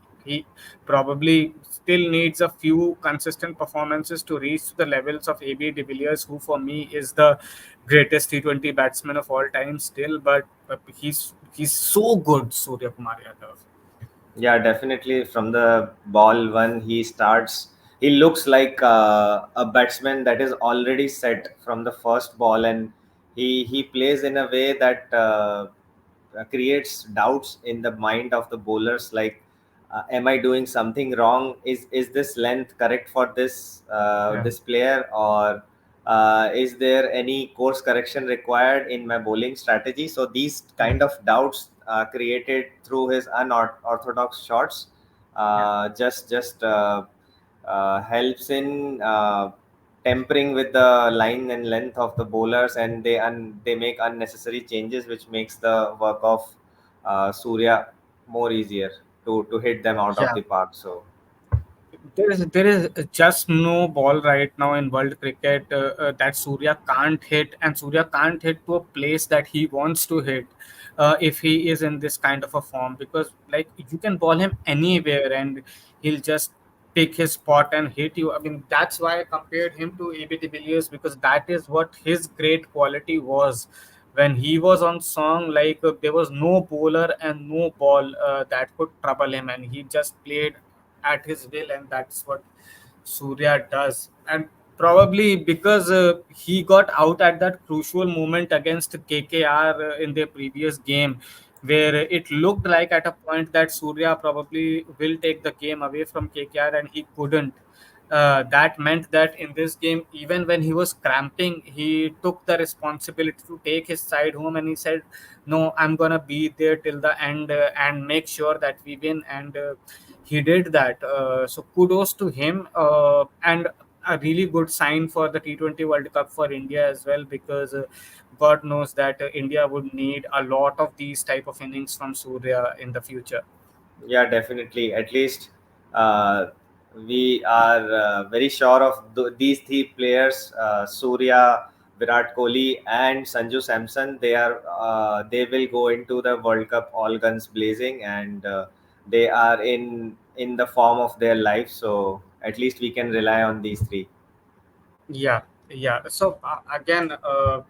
probably still needs a few consistent performances to reach to the levels of AB de Villiers, who for me is the greatest T20 batsman of all time still. But he's so good, Surya Kumar Yadav. Yeah, definitely. From the ball one, he starts. He looks like a batsman that is already set from the first ball, and he plays in a way that creates doubts in the mind of the bowlers. Like, am I doing something wrong? Is this length correct for Yeah, this player, or is there any course correction required in my bowling strategy? So these yeah, kind of doubts created through his unorthodox shots yeah. just helps in tempering with the line and length of the bowlers, and they make unnecessary changes, which makes the work of Surya more easier to hit them out of Yeah. the park. So There is just no ball right now in world cricket that Surya can't hit, and Surya can't hit to a place that he wants to hit if he is in this kind of a form. Because like you can ball him anywhere and he'll just pick his spot and hit you. I mean, that's why I compared him to AB de Villiers, because that is what his great quality was. When he was on song, like there was no bowler and no ball that could trouble him, and he just played at his will, and that's what Surya does. And probably because he got out at that crucial moment against KKR in their previous game, where it looked like at a point that Surya probably will take the game away from KKR, and he couldn't. That meant that in this game, even when he was cramping, he took the responsibility to take his side home, and he said, "No, I'm gonna be there till the end and make sure that we win." And he did that. So kudos to him, and a really good sign for the T20 World Cup for India as well, because God knows that India would need a lot of these type of innings from Surya in the future. yeah, definitely. At least uh, we are very sure of these three players: Surya, Virat Kohli, and Sanju Samson. They will go into the World Cup all guns blazing, and they are in the form of their life. So at least we can rely on these three. Yeah, yeah. So again,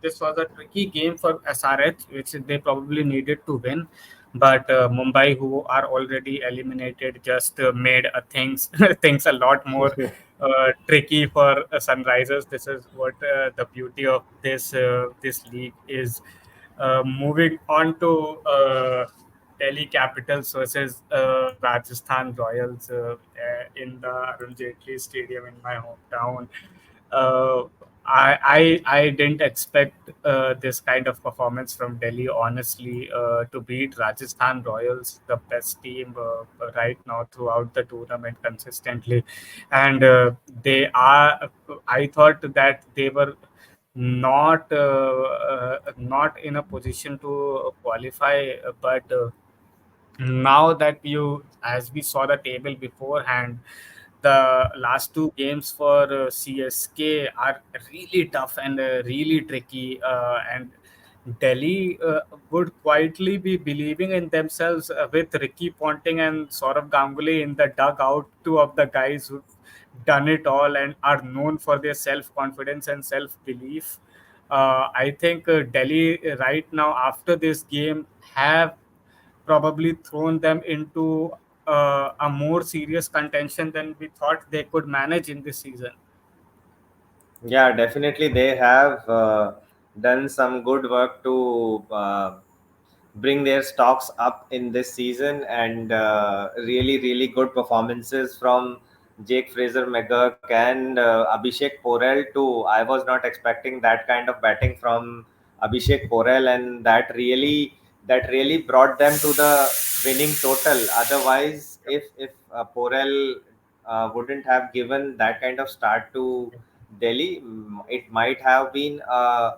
this was a tricky game for SRH, which they probably needed to win. But Mumbai, who are already eliminated, just made things things a lot more tricky for Sunrisers. This is what the beauty of this league is. Moving on to Delhi Capitals versus Rajasthan Royals in the Arun Jaitley Stadium in my hometown. uh, I didn't expect this kind of performance from Delhi, honestly, to beat Rajasthan Royals, the best team right now throughout the tournament consistently. And they are, I thought that they were not in a position to qualify, but now that you as we saw the table beforehand, the last two games for CSK are really tough and really tricky, and Delhi would quietly be believing in themselves with Ricky Ponting and Saurav Ganguly in the dugout, two of the guys who've done it all and are known for their self confidence and self belief. I think Delhi right now after this game have probably thrown them into a more serious contention than we thought they could manage in this season. Yeah, definitely they have done some good work to bring their stocks up in this season, and really, really good performances from Jake Fraser McGurk and Abhishek Porel too. I was not expecting that kind of batting from Abhishek Porel, and that really brought them to the winning total. Otherwise, if Porel wouldn't have given that kind of start to Delhi, it might have been a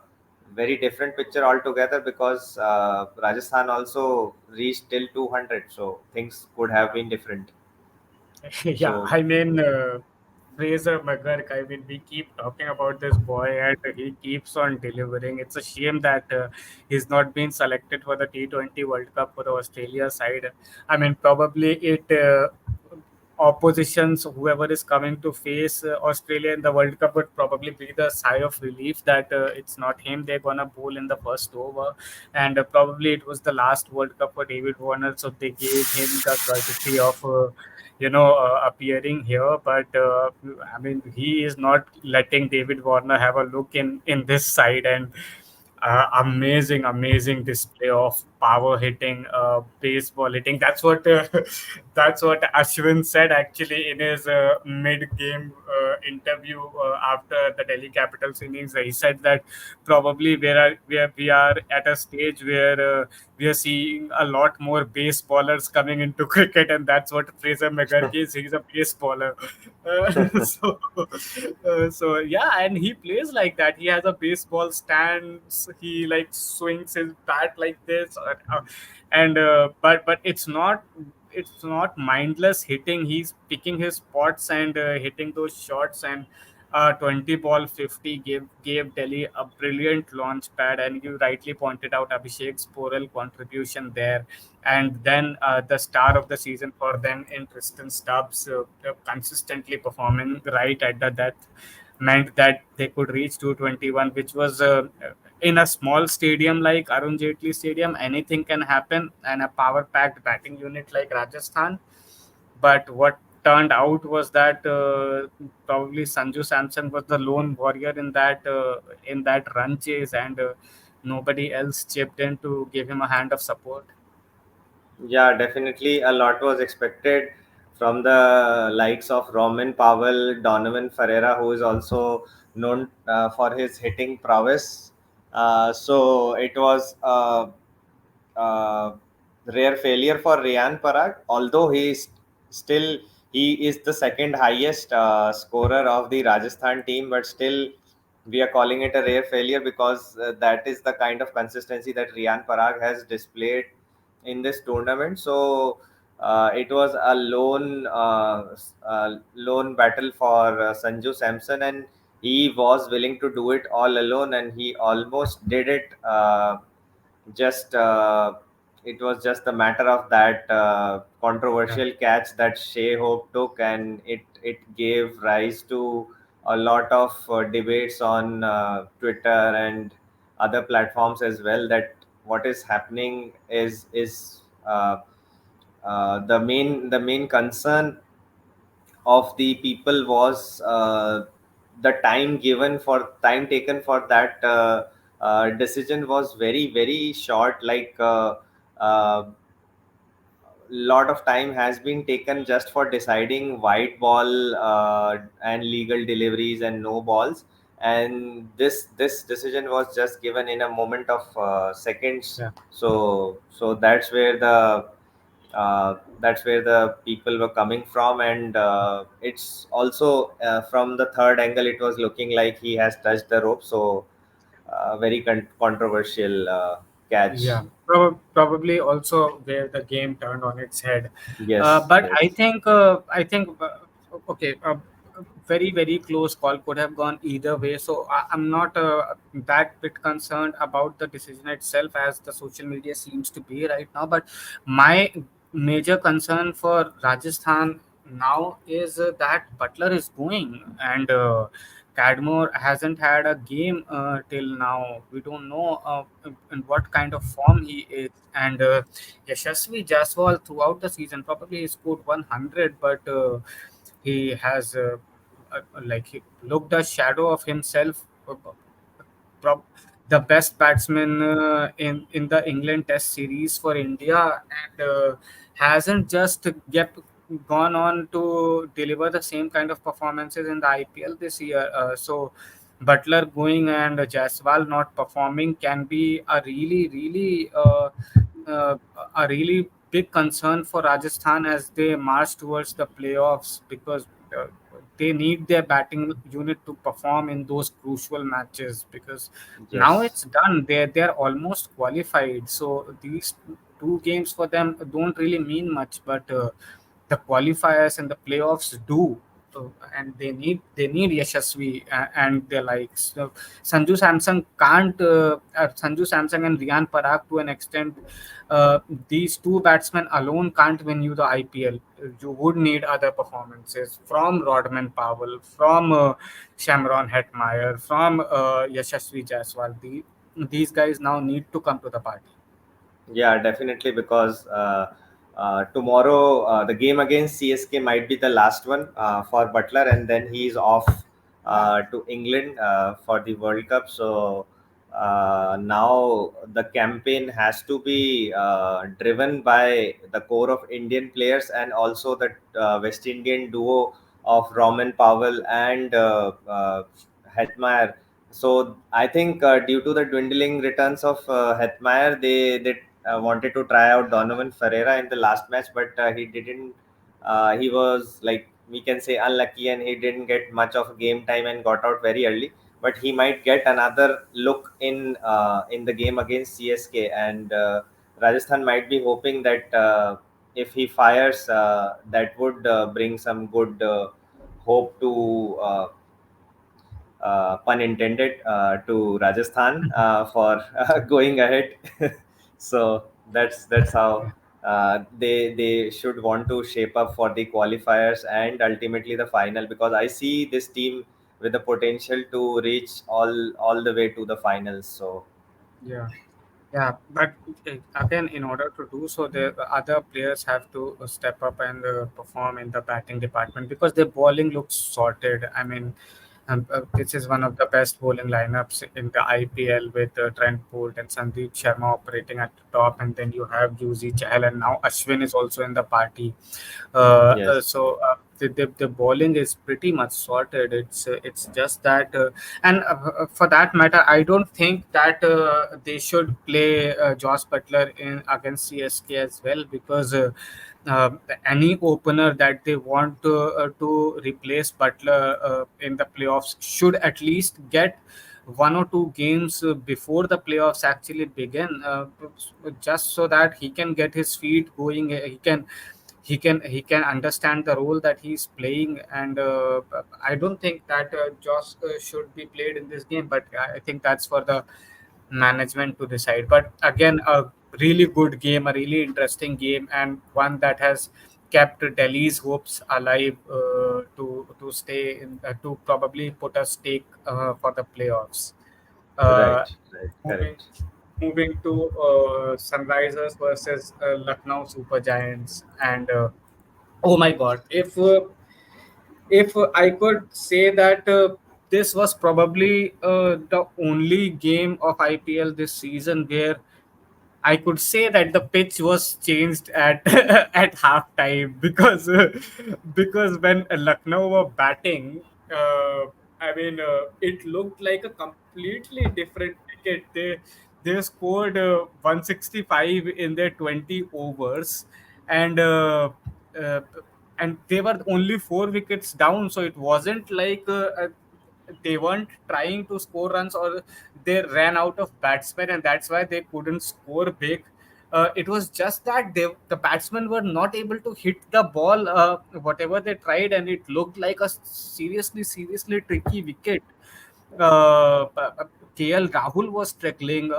very different picture altogether, because Rajasthan also reached till 200, so things could have been different. Yeah, So I mean, Fraser McGurk, I mean, we keep talking about this boy and he keeps on delivering. It's a shame that he's not been selected for the T20 World Cup for the Australia side. I mean, probably it oppositions, whoever is coming to face Australia in the World Cup, would probably be the sigh of relief that it's not him they're gonna bowl in the first over, and probably it was the last World Cup for David Warner, so they gave him the courtesy of appearing here. But I mean, he is not letting David Warner have a look in this side, and amazing display of power hitting, baseball hitting. That's what that's what Ashwin said actually in his mid-game interview after the Delhi Capitals innings. He said that probably we are at a stage where we are seeing a lot more base ballers coming into cricket, and that's what Fraser McGurk is. He's a base baller. So yeah, and he plays like that. He has a baseball stance. He like swings his bat like this, and but it's not mindless hitting. He's picking his spots and hitting those shots, and 20 ball 50 gave Delhi a brilliant launch pad. And you rightly pointed out Abhishek's Porel contribution there, and then the star of the season for them in Tristan Stubbs, consistently performing right at the death, meant that they could reach 221, which was in a small stadium like Arun Jaitley Stadium. Anything can happen, and a power-packed batting unit like Rajasthan. But what turned out was that probably Sanju Samson was the lone warrior in that run chase, and nobody else chipped in to give him a hand of support. yeah, definitely a lot was expected from the likes of Roman Powell, Donovan Ferreira, who is also known for his hitting prowess. So it was uh, rare failure for Ryan Parag, although still he is the second highest scorer of the Rajasthan team, but still we are calling it a rare failure, because that is the kind of consistency that Ryan Parag has displayed in this tournament. So it was a lone battle for Sanju Samson, and he was willing to do it all alone, and he almost did it. Just It was just a matter of that Yeah. controversial catch that Shea Hope took, and it gave rise to a lot of debates on Twitter and other platforms as well, that what is happening is the main concern of the people was the time taken for that decision was very, very short. Like lot of time has been taken just for deciding white ball and legal deliveries and no balls, and this decision was just given in a moment of seconds. Yeah. So that's where the people were coming from, and it's also from the third angle it was looking like he has touched the rope. So very controversial catch. Yeah, probably also where the game turned on its head. Yes, But I yes. think okay, very close call could have gone either way. So I'm not that bit concerned about the decision itself as the social media seems to be right now. But my major concern for Rajasthan now is that Butler is going, and Cadmore hasn't had a game till now. We don't know in what kind of form he is. And Yashasvi Jaiswal throughout the season probably he scored 100, but he has like he looked a shadow of himself. Prob- the best batsman in the England Test series for India, and hasn't just get gone on to deliver the same kind of performances in the IPL this year. So Butler going and Jaiswal not performing can be uh, a really big concern for Rajasthan as they march towards the playoffs, because they need their batting unit to perform in those crucial matches, because now Yes. it's done. They're almost qualified. So these two games for them don't really mean much, but the qualifiers and the playoffs do. And they need Yashasvi and their likes. So Sanju Samson can't. Sanju Samson and Riyan Parag to an extent. Uh, these two batsmen alone can't win you the IPL. You would need other performances from Rodman Powell, from Shamron Hetmeyer, from Yashasvi Jaiswal. These guys now need to come to the party. Yeah, definitely, because tomorrow the game against CSK might be the last one for Butler, and then he's off to England for the World Cup. So now the campaign has to be driven by the core of Indian players, and also the West Indian duo of Roman Powell and Hetmeyer. So I think due to the dwindling returns of Hetmeyer, they wanted to try out Donovan Ferreira in the last match, but he didn't. He was, like, we can say, unlucky, and he didn't get much of game time and got out very early. But he might get another look in the game against CSK, and Rajasthan might be hoping that if he fires, that would bring some good hope to. Pun intended, to Rajasthan for going ahead. So that's how they should want to shape up for the qualifiers and ultimately the final, because I see this team with the potential to reach all the way to the finals. So Yeah. Yeah, but again, in order to do so, the other players have to step up and perform in the batting department, because their bowling looks sorted. I mean, this is one of the best bowling lineups in the IPL, with Trent Bolt and Sandeep Sharma operating at the top, and then you have Yuzi Chahal, and now Ashwin is also in the party. yes, The bowling is pretty much sorted. It's just that, and for that matter, I don't think that they should play Josh Butler in against CSK as well, because uh, any opener that they want to replace Butler in the playoffs should at least get one or two games before the playoffs actually begin, just so that he can get his feet going. He can understand the role that he's playing, and I don't think that Josh should be played in this game, but I think that's for the management to decide. But again, a really good game, a really interesting game, and one that has kept Delhi's hopes alive to stay in, to probably put a stake for the playoffs. uh, right, right, moving correct. moving to Sunrisers versus Lucknow Super Giants, and oh my God, if I could say that this was probably the only game of IPL this season where I could say that the pitch was changed at at halftime, because when Lucknow were batting, I mean, it looked like a completely different cricket. They scored 165 in their 20 overs, and uh, and they were only 4 wickets down. So it wasn't like they weren't trying to score runs, or they ran out of batsmen, and that's why they couldn't score big. It was just that the batsmen were not able to hit the ball, whatever they tried, and it looked like a seriously tricky wicket. KL Rahul was struggling,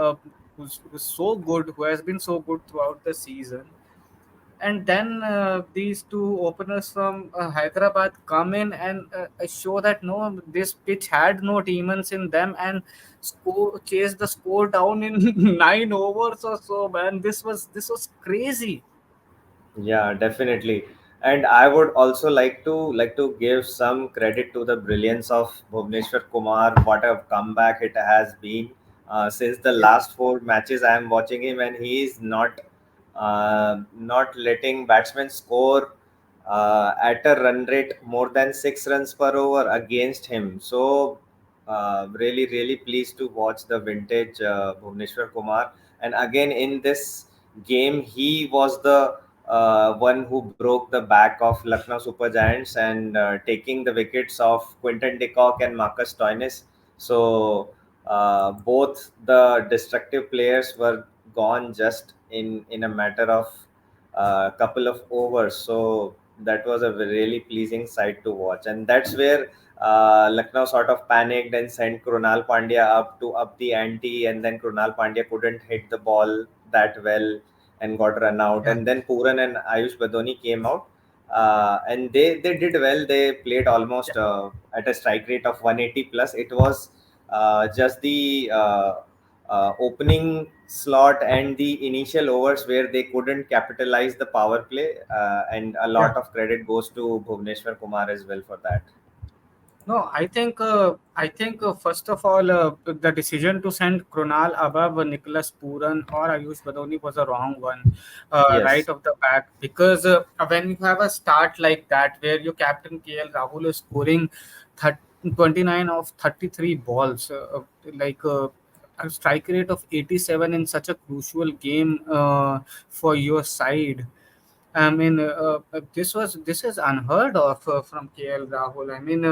who's so good, who has been so good throughout the season. and then these two openers from Hyderabad come in and show that no, this pitch had no demons in them, and chase the score down in 9 overs or so. Man, this was crazy. Yeah, definitely. And I would also like to give some credit to the brilliance of Bhuvneshwar Kumar. What a comeback it has been. Since the Yeah, last four matches, I am watching him, and he is not letting batsmen score at a run rate more than 6 runs per over against him. So really, really pleased to watch the vintage Bhuvneshwar Kumar. And again in this game, he was the one who broke the back of Lucknow Super Giants and taking the wickets of Quinton de Kock and Marcus Stoinis. So both the destructive players were gone just in a matter of a couple of overs. So that was a really pleasing sight to watch, and that's where Lucknow sort of panicked and sent Krunal Pandya up to up the ante, and then Krunal Pandya couldn't hit the ball that well and got run out. yeah, And then Puran and Ayush Badoni came out, and they did well. They played yeah. almost at a strike rate of 180 plus. It was just the opening slot and the initial overs where they couldn't capitalize the power play, and a Yeah. lot of credit goes to Bhuvneshwar Kumar as well for that. No, I think first of all, the decision to send Krunal above Nicholas Puran or Ayush Badoni was a wrong one, Yes. right off the bat. Because when you have a start like that, where your captain KL Rahul is scoring 29 of 33 balls, like a strike rate of 87 in such a crucial game for your side. I mean, this is unheard of from KL Rahul. I mean,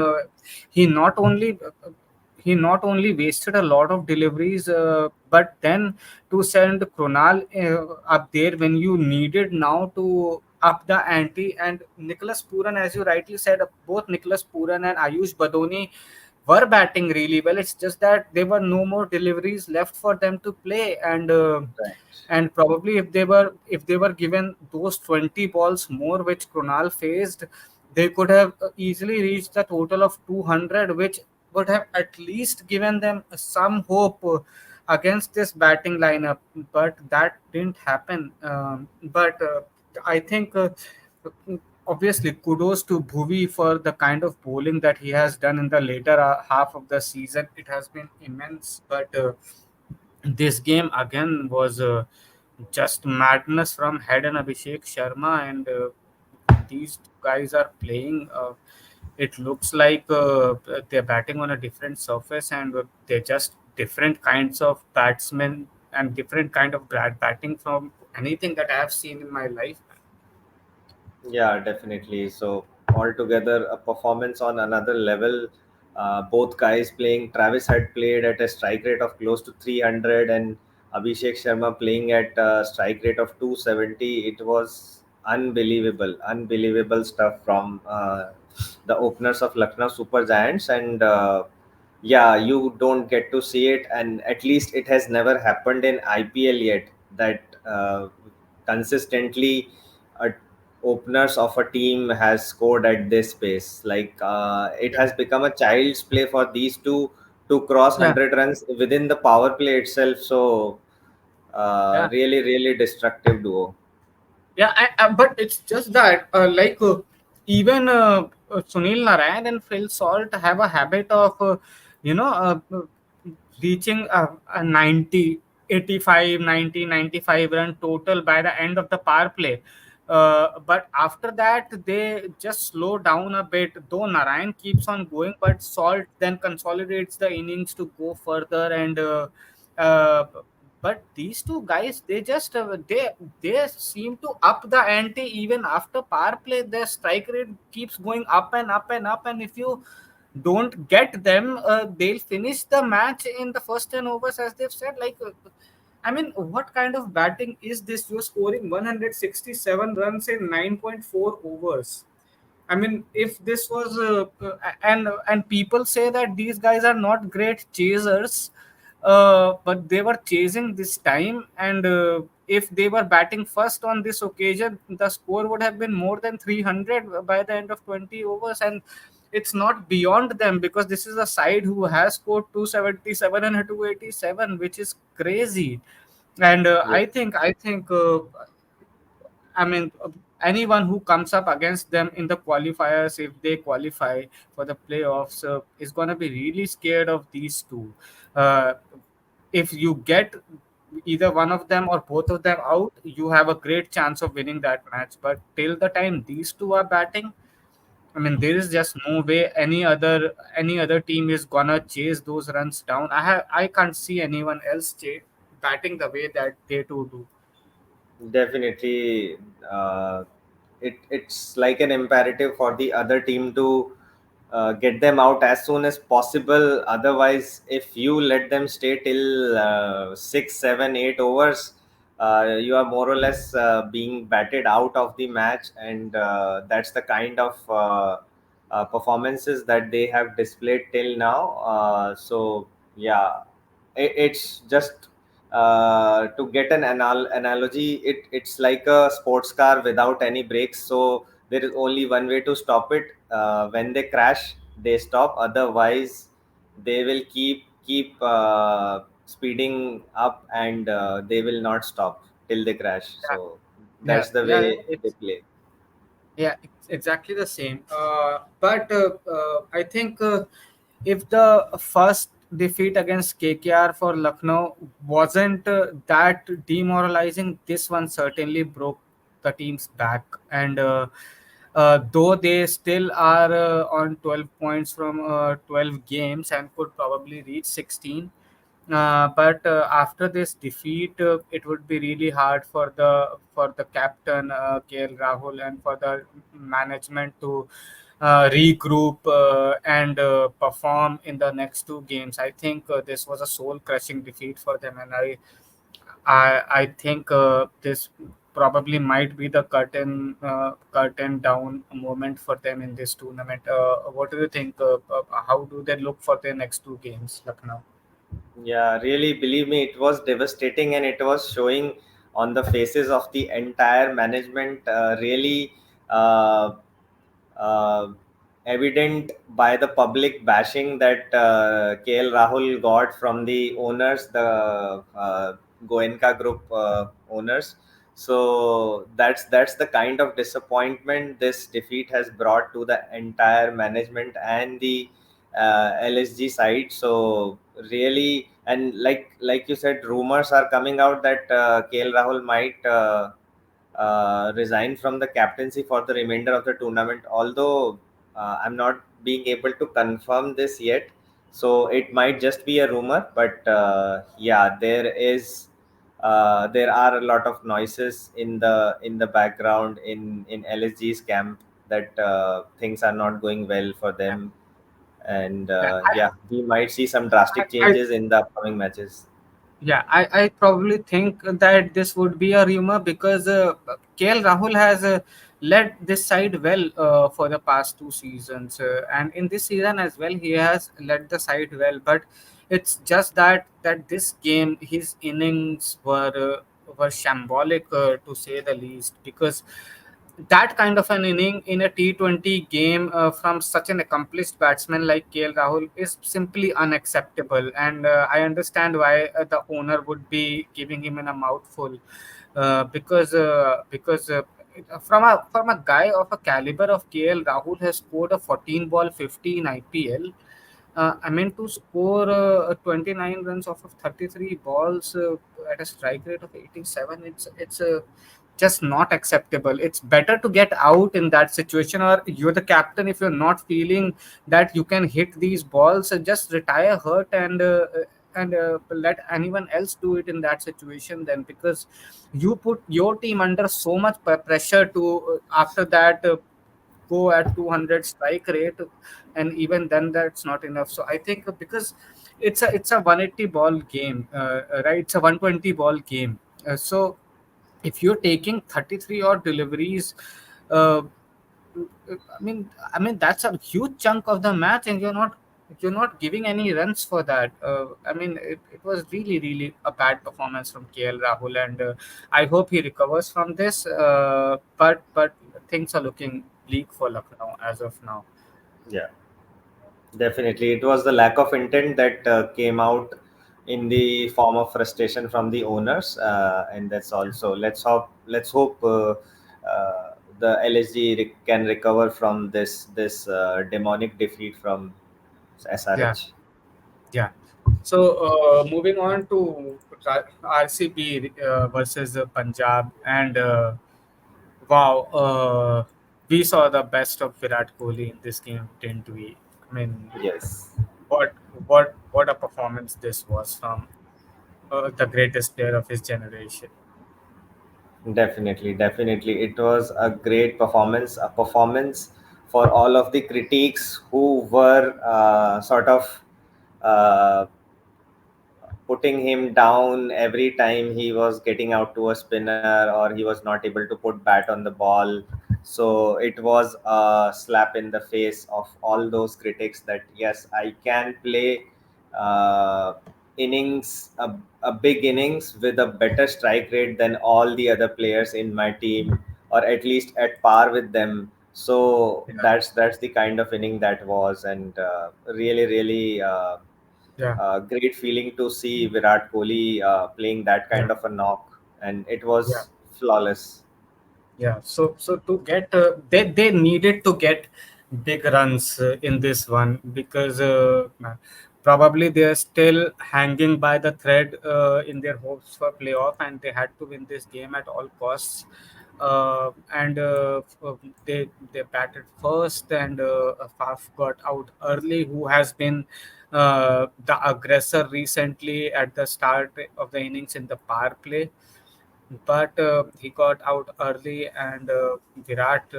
he not only wasted a lot of deliveries, but then to send Krunal up there when you needed now to up the ante. And Nicholas Puran, as you rightly said, both Nicholas Puran and Ayush Badoni were batting really well. It's just that there were no more deliveries left for them to play, Right. and probably if they were given those 20 balls more which Krunal faced, they could have easily reached the total of 200, which would have at least given them some hope against this batting lineup. But that didn't happen. But I think obviously kudos to Bhuvi for the kind of bowling that he has done in the later half of the season. It has been immense. But this game again was just madness from head and Abhishek Sharma, and these two guys are playing. It looks like they're batting on a different surface, and they're just different kinds of batsmen and different kind of batting from anything that I have seen in my life. Yeah, definitely. So altogether, a performance on another level. Both guys playing. Travis had played at a strike rate of close to 300, and Abhishek Sharma playing at a strike rate of 270. It was unbelievable, unbelievable stuff from the openers of Lucknow Super Giants. And yeah, you don't get to see it, and at least it has never happened in IPL yet that consistently a openers of a team has scored at this pace. Like it Yeah, has become a child's play for these two to cross yeah, 100 runs within the power play itself. So yeah. really, really destructive duo. Yeah, but it's just that, even Sunil Narayan and Phil Salt have a habit of, reaching a 90, 85, 90, 95 run total by the end of the power play. But after that, they just slow down a bit. Though Narayan keeps on going, but Salt then consolidates the innings to go further. And uh, but these two guys, they seem to up the ante even after power play. Their strike rate keeps going up and up and up, and if you don't get them, they'll finish the match in the first 10 overs, as they've said. I mean, what kind of batting is this? You're scoring 167 runs in 9.4 overs. I mean, if this was and people say that these guys are not great chasers, but they were chasing this time, and if they were batting first on this occasion, the score would have been more than 300 by the end of 20 overs. And it's not beyond them, because this is a side who has scored 277 and 287, which is crazy. And Yeah, I mean, anyone who comes up against them in the qualifiers, if they qualify for the playoffs, is going to be really scared of these two. Uh, if you get either one of them or both of them out, you have a great chance of winning that match. But till the time these two are batting, I mean, there is just no way any other team is gonna chase those runs down. I can't see anyone else batting the way that they two do. definitely. It's like an imperative for the other team to get them out as soon as possible. Otherwise, if you let them stay till 6, 7, 8 overs, you are more or less being batted out of the match, and that's the kind of performances that they have displayed till now. So yeah, it's just to get an analogy, it's like a sports car without any brakes. So there is only one way to stop it. When they crash, they stop. Otherwise, they will keep speeding up, and they will not stop till they crash. Yeah, So yeah, that's the yeah. way they play. It's exactly the same. But I think if the first defeat against KKR for Lucknow wasn't that demoralizing, this one certainly broke the team's back. And though they still are on 12 points from 12 games and could probably reach 16, but after this defeat, it would be really hard for the captain KL Rahul and for the management to regroup and perform in the next two games. I think this was a soul-crushing defeat for them, and I think this probably might be the curtain down moment for them in this tournament. What do you think? How do they look for their next two games, Lucknow? Yeah, really, believe me, it was devastating, and it was showing on the faces of the entire management. Really, uh, uh, evident by the public bashing that KL Rahul got from the owners, the Goenka Group owners. So that's the kind of disappointment this defeat has brought to the entire management and the LSG side. So really, and like you said, rumors are coming out that KL Rahul might resign from the captaincy for the remainder of the tournament. Although I'm not being able to confirm this yet, so it might just be a rumor. But yeah, there are a lot of noises in the background in LSG's camp that things are not going well for Yeah, them, and yeah. yeah, we might see some I, drastic I, changes in the upcoming matches. I probably think that this would be a rumor because KL Rahul has led this side well for the past two seasons, and in this season as well, he has led the side well. But it's just that this game, his innings were shambolic to say the least, because that kind of an inning in a T20 game from such an accomplished batsman like KL Rahul is simply unacceptable. And I understand why the owner would be giving him in a mouthful, because from a guy of a caliber of KL Rahul has scored a 14 ball 50 in IPL. I mean, to score 29 runs off of 33 balls at a strike rate of 87, it's just not acceptable. It's better to get out in that situation, or you're the captain. If you're not feeling that you can hit these balls, just retire hurt and let anyone else do it in that situation then, because you put your team under so much pressure to after that go at 200 strike rate, and even then that's not enough. So I think because it's a 180 ball game, right? It's a 120 ball game. So if you're taking 33 odd deliveries, uh, I mean, that's a huge chunk of the match, and you're not you're not giving any runs for that. I mean, it was really, really a bad performance from KL Rahul, and I hope he recovers from this. But things are looking bleak for Lucknow as of now. Yeah, definitely. It was the lack of intent that came out in the form of frustration from the owners, and that's also let's hope the LSG can recover from this demonic defeat from Yeah, SRH. yeah. So moving on to RCB versus Punjab, and wow, we saw the best of Virat Kohli in this game, didn't we? I mean, Yes. what what a performance this was from the greatest player of his generation. Definitely, definitely. It was a great performance, a performance for all of the critics who were sort of uh, putting him down every time he was getting out to a spinner or he was not able to put bat on the ball. So it was a slap in the face of all those critics that yes, I can play uh, innings, a big innings with a better strike rate than all the other players in my team, or at least at par with them. So Yeah, that's the kind of inning that was, and really, really. yeah, Great feeling to see Virat Kohli playing that yeah, kind of a knock, and it yeah. was flawless. Yeah, so to get they needed to get big runs in this one, because probably they're still hanging by the thread in their hopes for playoff, and they had to win this game at all costs. And they batted first, and Faf got out early, who has been the aggressor recently at the start of the innings in the power play, but he got out early, and Virat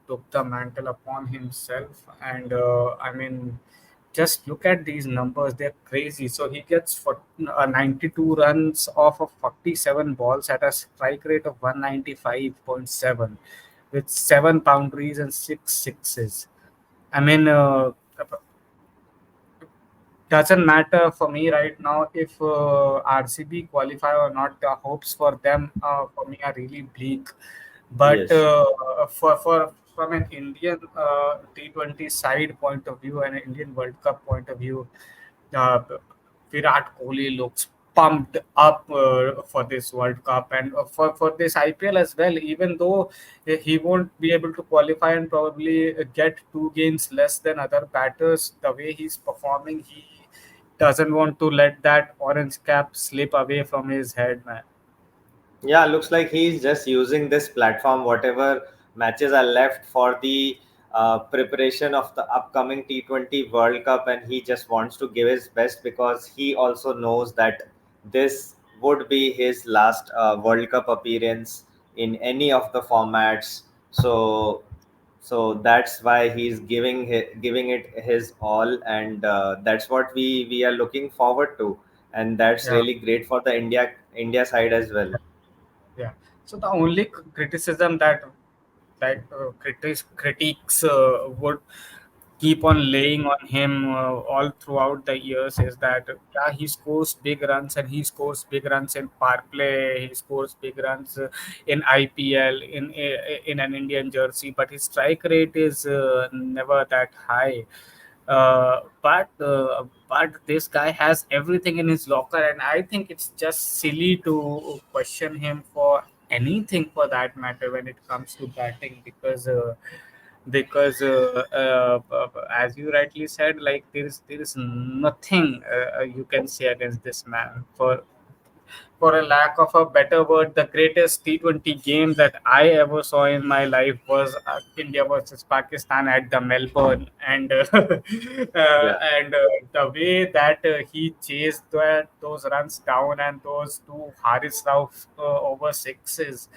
took the mantle upon himself. And I mean, just look at these numbers, they're crazy. So he gets 92 runs off of 47 balls at a strike rate of 195.7, with 7 boundaries and 6 sixes. I mean, doesn't matter for me right now if RCB qualify or not. The hopes for them, for me, are really bleak. But Yes. for from an Indian T20 side point of view and an Indian World Cup point of view, uh, Virat Kohli looks pumped up for this World Cup, and for this IPL as well. Even though he won't be able to qualify and probably get 2 games less than other batters, the way he's performing, he doesn't want to let that orange cap slip away from his head, man. Yeah, looks like he's just using this platform, whatever matches are left for the preparation of the upcoming T20 World Cup, and he just wants to give his best because he also knows that this would be his last World Cup appearance in any of the formats. So that's why he's giving it his all, and that's what we are looking forward to, and that's Yeah. really great for the India side as well. Yeah. So the only criticism that critics would keep on laying on him all throughout the years is that, yeah, he scores big runs, and he scores big runs in power play, he scores big runs in IPL in an Indian jersey, but his strike rate is never that high. But this guy has everything in his locker, and I think it's just silly to question him for anything for that matter when it comes to batting, because as you rightly said, like there is nothing you can say against this man. For a lack of a better word, the greatest T20 game that I ever saw in my life was India versus Pakistan at the Melbourne, and Yeah. the way that he chased those runs down, and those two Haris Rauf over sixes.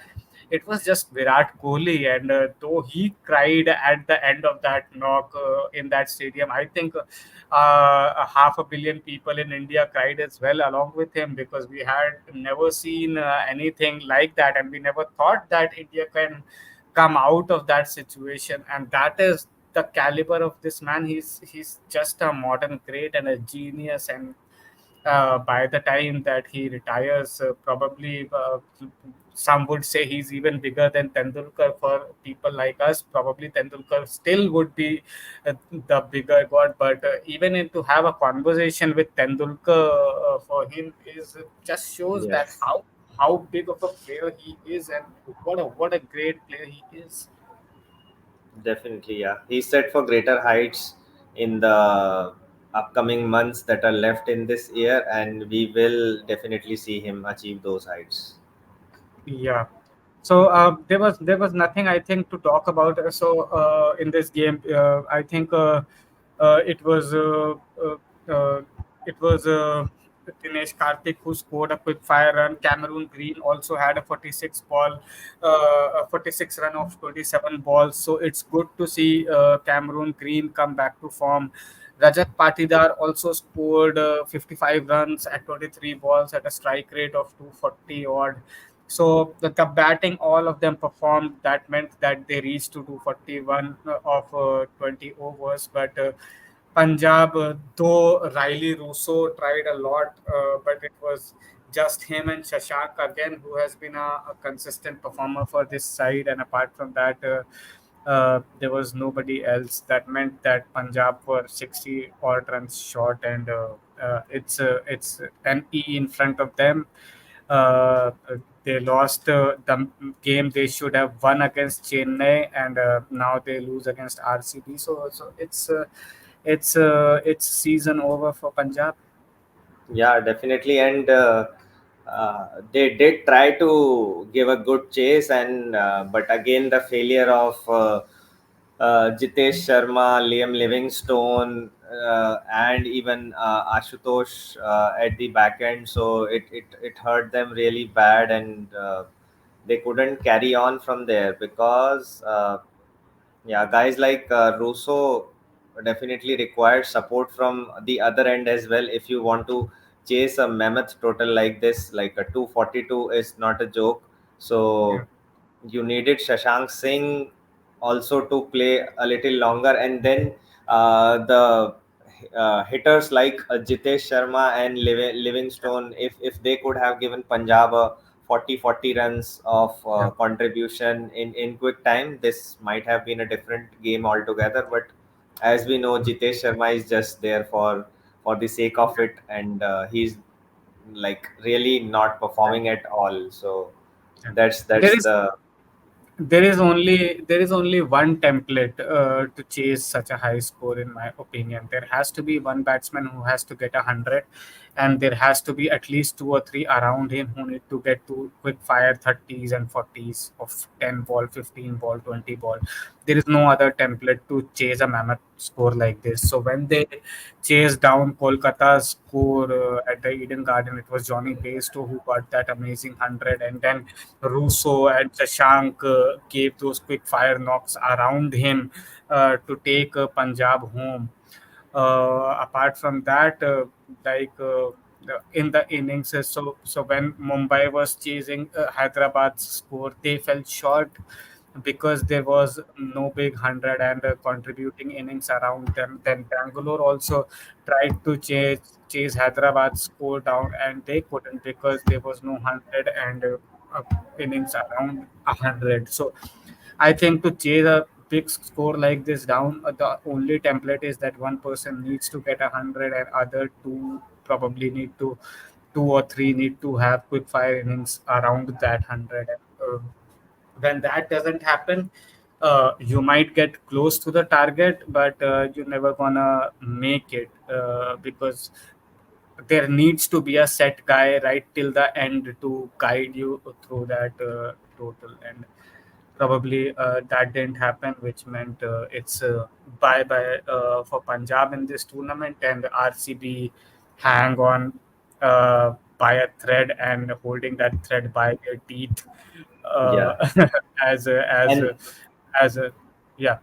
It was just Virat Kohli, and though he cried at the end of that knock in that stadium, I think a half a billion people in India cried as well along with him, because we had never seen anything like that, and we never thought that India can come out of that situation. And the caliber of this man, he's just a modern great and a genius. And by the time that he retires, probably some would say he's even bigger than Tendulkar. For people like us, probably Tendulkar still would be the bigger god. But even to have a conversation with Tendulkar for him is just shows that Yes, how big of a player he is, and what a great player he is. definitely. Yeah, he's set for greater heights in the upcoming months that are left in this year, and we will definitely see him achieve those heights. Yeah. So there was nothing I think to talk about. So in this game, I think uh, it was uh, uh, uh, it was Dinesh Karthik who scored a quick fire run. Cameroon Green also had a 46 run of 27 balls. So it's good to see Cameroon Green come back to form. Rajat Patidar also scored 55 runs at 23 balls at a strike rate of 240 odd. So the batting, all of them performed. That meant that they reached to 241 of 20 overs. But Punjab, though Riley Russo tried a lot, but it was just him and Shashank again who has been a consistent performer for this side. And apart from that, there was nobody else. That meant that Punjab were 60 odd runs short, and it's an E in front of them. They lost the game they should have won against Chennai, and now they lose against RCB. So it's season over for Punjab. Yeah, definitely. And they did try to give a good chase, and but again, the failure of Jitesh Sharma, Liam Livingstone, and even Ashutosh at the back end. So it hurt them really bad, and they couldn't carry on from there because. Yeah, guys like Russo definitely required support from the other end as well. If you want to chase a mammoth total like this, like a 242 is not a joke. Yeah, So you needed Shashank Singh also to play a little longer, and then the hitters like Jitesh Sharma and Livingstone, if they could have given Punjab a 40 runs of yeah, contribution in quick time, this might have been a different game altogether. But as we know, Jitesh Sharma is just there for the sake of it, and he's like really not performing at all. So yeah. that's There is the there is only one template to chase such a high score, in my opinion. There has to be one batsman who has to get 100, and there has to be at least two or three around him who need to get to quick fire 30s and 40s of 10 ball, 15 ball, 20 ball. There is no other template to chase a mammoth score like this. So when they chased down Kolkata's score at the Eden Garden, it was Johnny Bairstow who got that amazing 100, and then Russo and Shashank gave those quick fire knocks around him to take Punjab home. Apart from that, in the innings, so when Mumbai was chasing Hyderabad's score, they fell short because there was no big 100 and contributing innings around them. Then Bangalore also tried to chase Hyderabad's score down, and they couldn't because there was no 100 and innings around 100. So I think to chase a big score like this down, the only template is that one person needs to get 100, and other two probably need to, two or three need to have quick fire innings around that 100. When that doesn't happen, you might get close to the target, but you're never gonna make it because there needs to be a set guy right till the end to guide you through that total. And probably that didn't happen, which meant it's bye bye for Punjab in this tournament, and RCB hang on by a thread and holding that thread by their teeth uh, yeah. as a, as And a, as a yeah.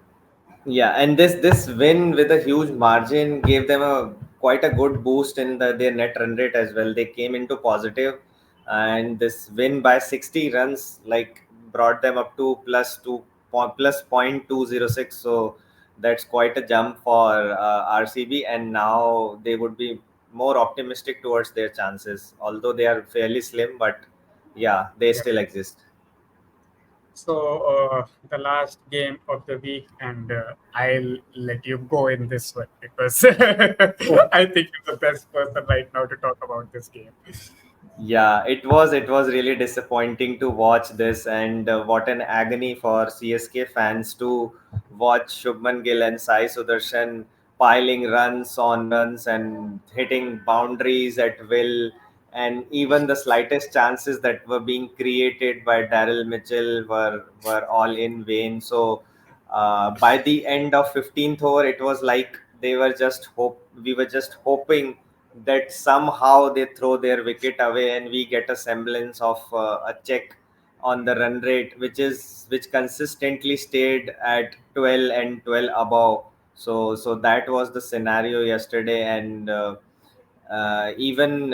yeah, and this win with a huge margin gave them a quite a good boost in their net run rate as well. They came into positive, and this win by 60 runs like brought them up to plus 2.206. So that's quite a jump for RCB, and now they would be more optimistic towards their chances, although they are fairly slim, but yeah, they Yeah. still exist. So the last game of the week, and I'll let you go in this one because I think you're the best person right now to talk about this game. Yeah, it was really disappointing to watch this, and what an agony for CSK fans to watch Shubman Gill and Sai Sudarshan piling runs on runs and hitting boundaries at will, and even the slightest chances that were being created by Daryl Mitchell were all in vain. So by the end of 15th over, it was like we were just hoping that somehow they throw their wicket away and we get a semblance of a check on the run rate, which consistently stayed at 12 and 12 above. So that was the scenario yesterday, and even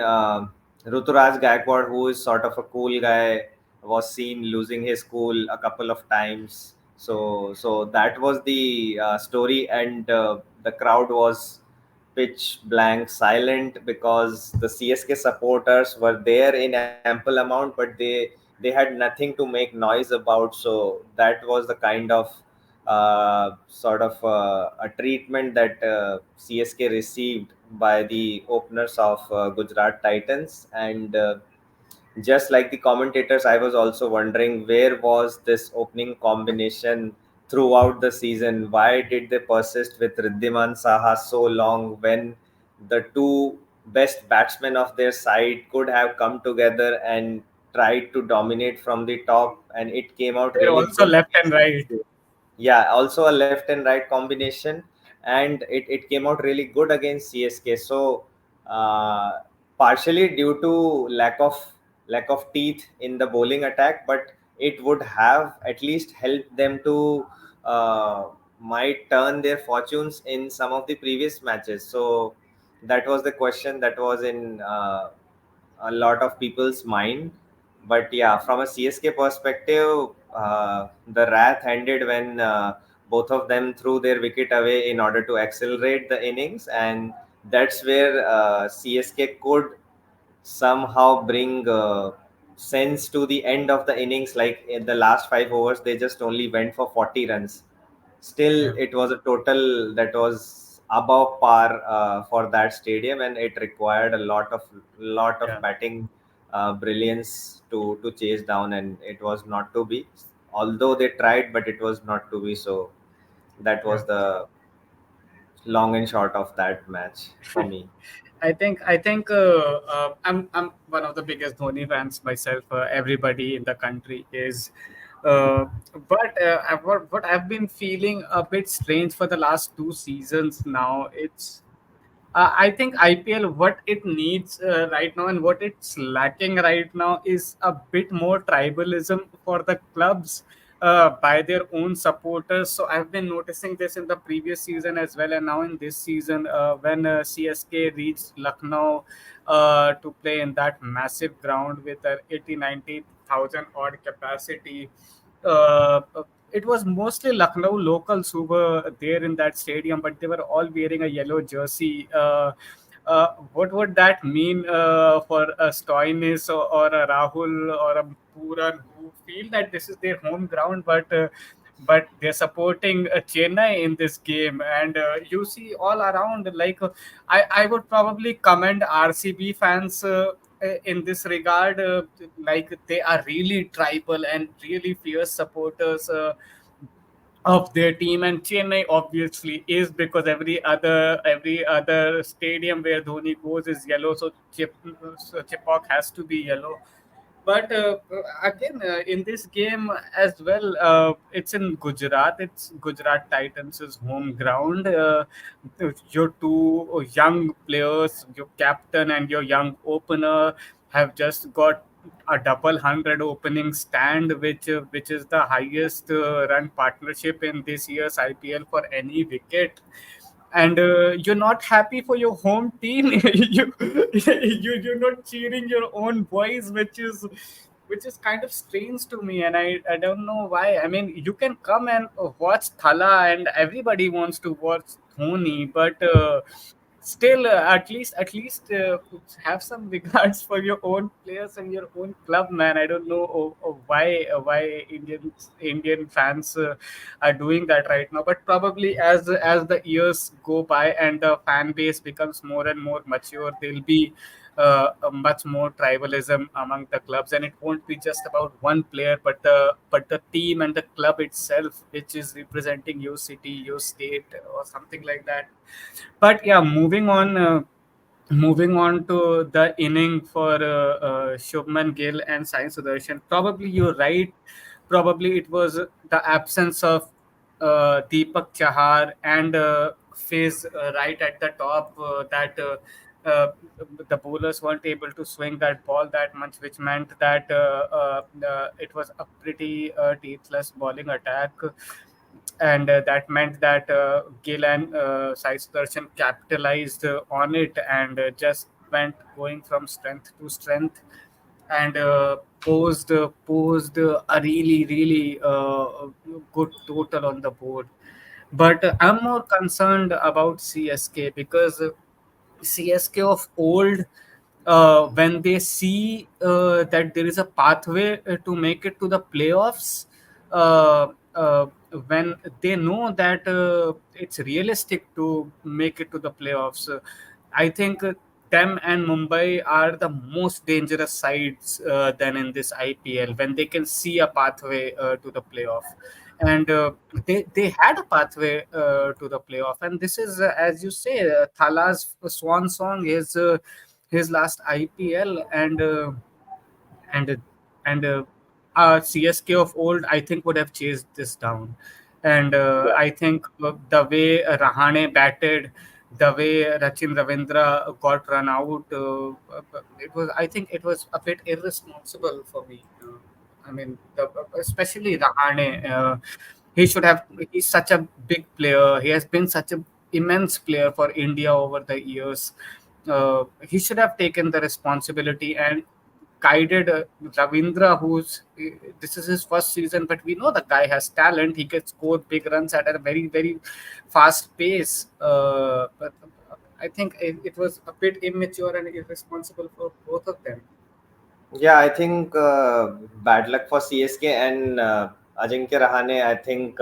Ruturaj Gaikwad, who is sort of a cool guy, was seen losing his cool a couple of times. So that was the story, and the crowd was pitch blank silent because the CSK supporters were there in ample amount, but they had nothing to make noise about. So that was the kind of sort of a treatment that CSK received by the openers of Gujarat Titans. And just like the commentators, I was also wondering where was this opening combination throughout the season? Why did they persist with Riddhiman Saha so long when the two best batsmen of their side could have come together and tried to dominate from the top, and it came out They're really also good left and against right. CSK. Yeah, also a left and right combination, and it came out really good against CSK. So uh, partially due to lack of teeth in the bowling attack, but it would have at least helped them to uh, might turn their fortunes in some of the previous matches. So that was the question that was in a lot of people's mind. But yeah, from a CSK perspective, the wrath ended when both of them threw their wicket away in order to accelerate the innings, and that's where CSK could somehow bring sense to the end of the innings. Like in the last 5 overs, they just only went for 40 runs. Still, Yeah, it was a total that was above par for that stadium, and it required a lot of yeah, batting brilliance to chase down, and it was not to be. Although they tried, but it was not to be. So that yeah. was the long and short of that match for me. I'm one of the biggest Dhoni fans myself. Everybody in the country is, uh, but what I've been feeling a bit strange for the last 2 seasons now. I think IPL, what it needs right now and what it's lacking right now is a bit more tribalism for the clubs by their own supporters. So I've been noticing this in the previous season as well, and now in this season when CSK reached Lucknow to play in that massive ground with an 80-90,000 odd capacity. Uh, it was mostly Lucknow locals who were there in that stadium, but they were all wearing a yellow jersey. What would that mean for a Stoinis or a Rahul or a Puran who feel that this is their home ground, but they're supporting Chennai in this game, and you see all around like I would probably commend RCB fans. In this regard, like they are really tribal and really fierce supporters of their team, and Chennai obviously is because every other stadium where Dhoni goes is yellow, so Chepauk has to be yellow. But again, in this game as well, it's in Gujarat. It's Gujarat Titans' home ground. Your two young players, your captain and your young opener, have just got a double hundred opening stand, which is the highest run partnership in this year's IPL for any wicket. And you're not happy for your home team. You're not cheering your own boys, which is which is kind of strange to me, and I don't know why. I mean, you can come and watch Thala, and everybody wants to watch Dhoni, but still, at least have some regards for your own players and your own club, man. I don't know why Indian fans are doing that right now, but probably as the years go by and the fan base becomes more and more mature, there'll be a much more tribalism among the clubs, and it won't be just about one player, but the team and the club itself, which is representing your city, your state, or something like that. But yeah, moving on to the inning for Shubman Gill and Sai Sudarshan. Probably you're right. Probably it was the absence of Deepak Chahar and Fizz right at the top that the bowlers weren't able to swing that ball that much, which meant that it was a pretty teethless bowling attack, and that meant that Gill and Sai Sudarshan capitalized on it and just went going from strength to strength, and posed a really good total on the board. But I'm more concerned about CSK because CSK of old, when they see that there is a pathway to make it to the playoffs, uh, uh, when they know that it's realistic to make it to the playoffs, I think them and Mumbai are the most dangerous sides than in this IPL when they can see a pathway to the playoff. And they had a pathway to the playoff, and this is, as you say, Thala's swan song is his last IPL, and and CSK of old, I think, would have chased this down. And I think the way Rahane batted, the way Rachin Ravindra got run out, it was, I think, it was a bit irresponsible for me. I mean, especially Rahane. He should have. He's such a big player. He has been such a immense player for India over the years. He should have taken the responsibility and guided Ravindra, who's this is his first season, but we know the guy has talent. He can score big runs at a very fast pace. But I think it was a bit immature and irresponsible for both of them. Yeah, I think bad luck for CSK and Ajinkya Rahane. I think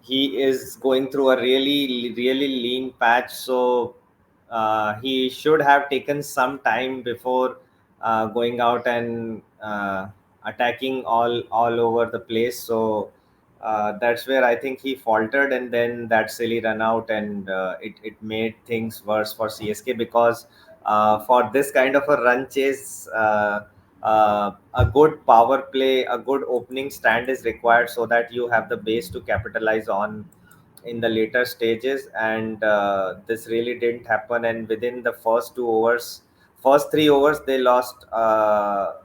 he is going through a really lean patch, so he should have taken some time before going out and attacking all over the place. So that's where I think he faltered, and then that silly run out, and it made things worse for CSK because for this kind of a run chase, a good power play, a good opening stand is required so that you have the base to capitalize on in the later stages. And this really didn't happen. And within the first 3 overs, they lost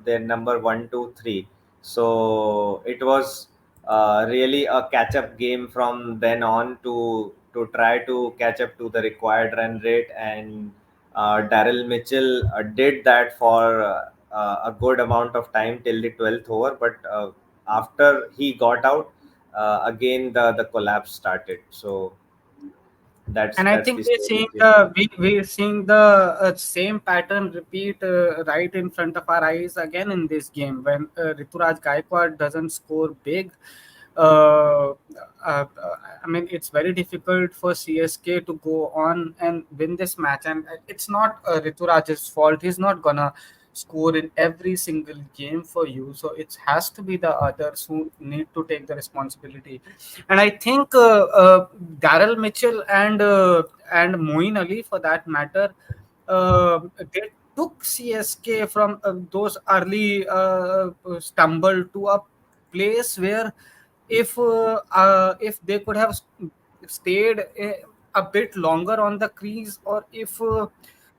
their number one, two, three. So it was really a catch-up game from then on to try to catch up to the required run rate. And Daryl Mitchell did that for a good amount of time till the 12th over. But after he got out, again the collapse started. So And I that's think the we're story. seeing we're seeing the same pattern repeat right in front of our eyes again in this game when Rituraj Gaikwad doesn't score big. Uh, I mean, it's very difficult for CSK to go on and win this match, and it's not Rituraj's fault. He's not gonna score in every single game for you, so it has to be the others who need to take the responsibility. And I think Daryl Mitchell and Moeen Ali, for that matter, they took CSK from those early stumble to a place where if they could have stayed a bit longer on the crease, or if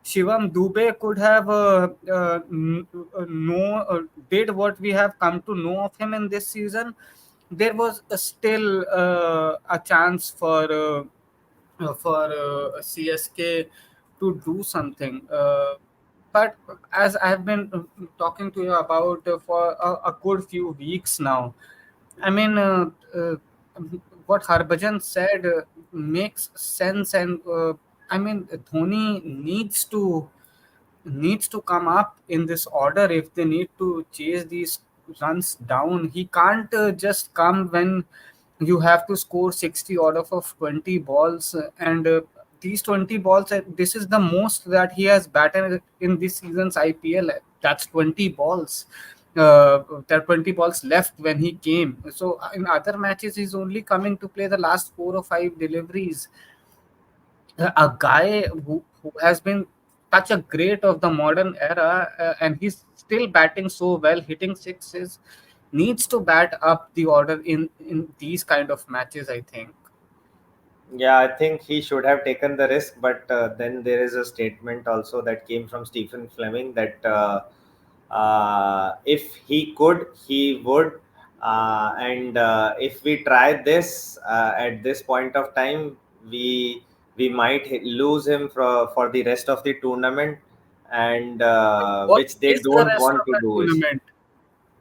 Shivam Dubey could have did what we have come to know of him in this season, there was still a chance for CSK to do something. but as I've been talking to you about for a good few weeks now, I mean, what Harbhajan said makes sense, and I mean, Dhoni needs to come up in this order if they need to chase these runs down. He can't just come when you have to score 60 out of 20 balls, and these 20 balls, this is the most that he has batted in this season's IPL. That's 20 balls. There are 20 balls left when he came. So in other matches, he's only coming to play the last 4 or 5 deliveries. A guy who has been such a great of the modern era, and he's still batting so well, hitting sixes, needs to bat up the order in these kind of matches, I think. Yeah, I think he should have taken the risk, but then there is a statement also that came from Stephen Fleming that if he could, he would. And if we try this at this point of time, we we might lose him for the rest of the tournament, and What which they is the don't rest want of to the do. Is tournament?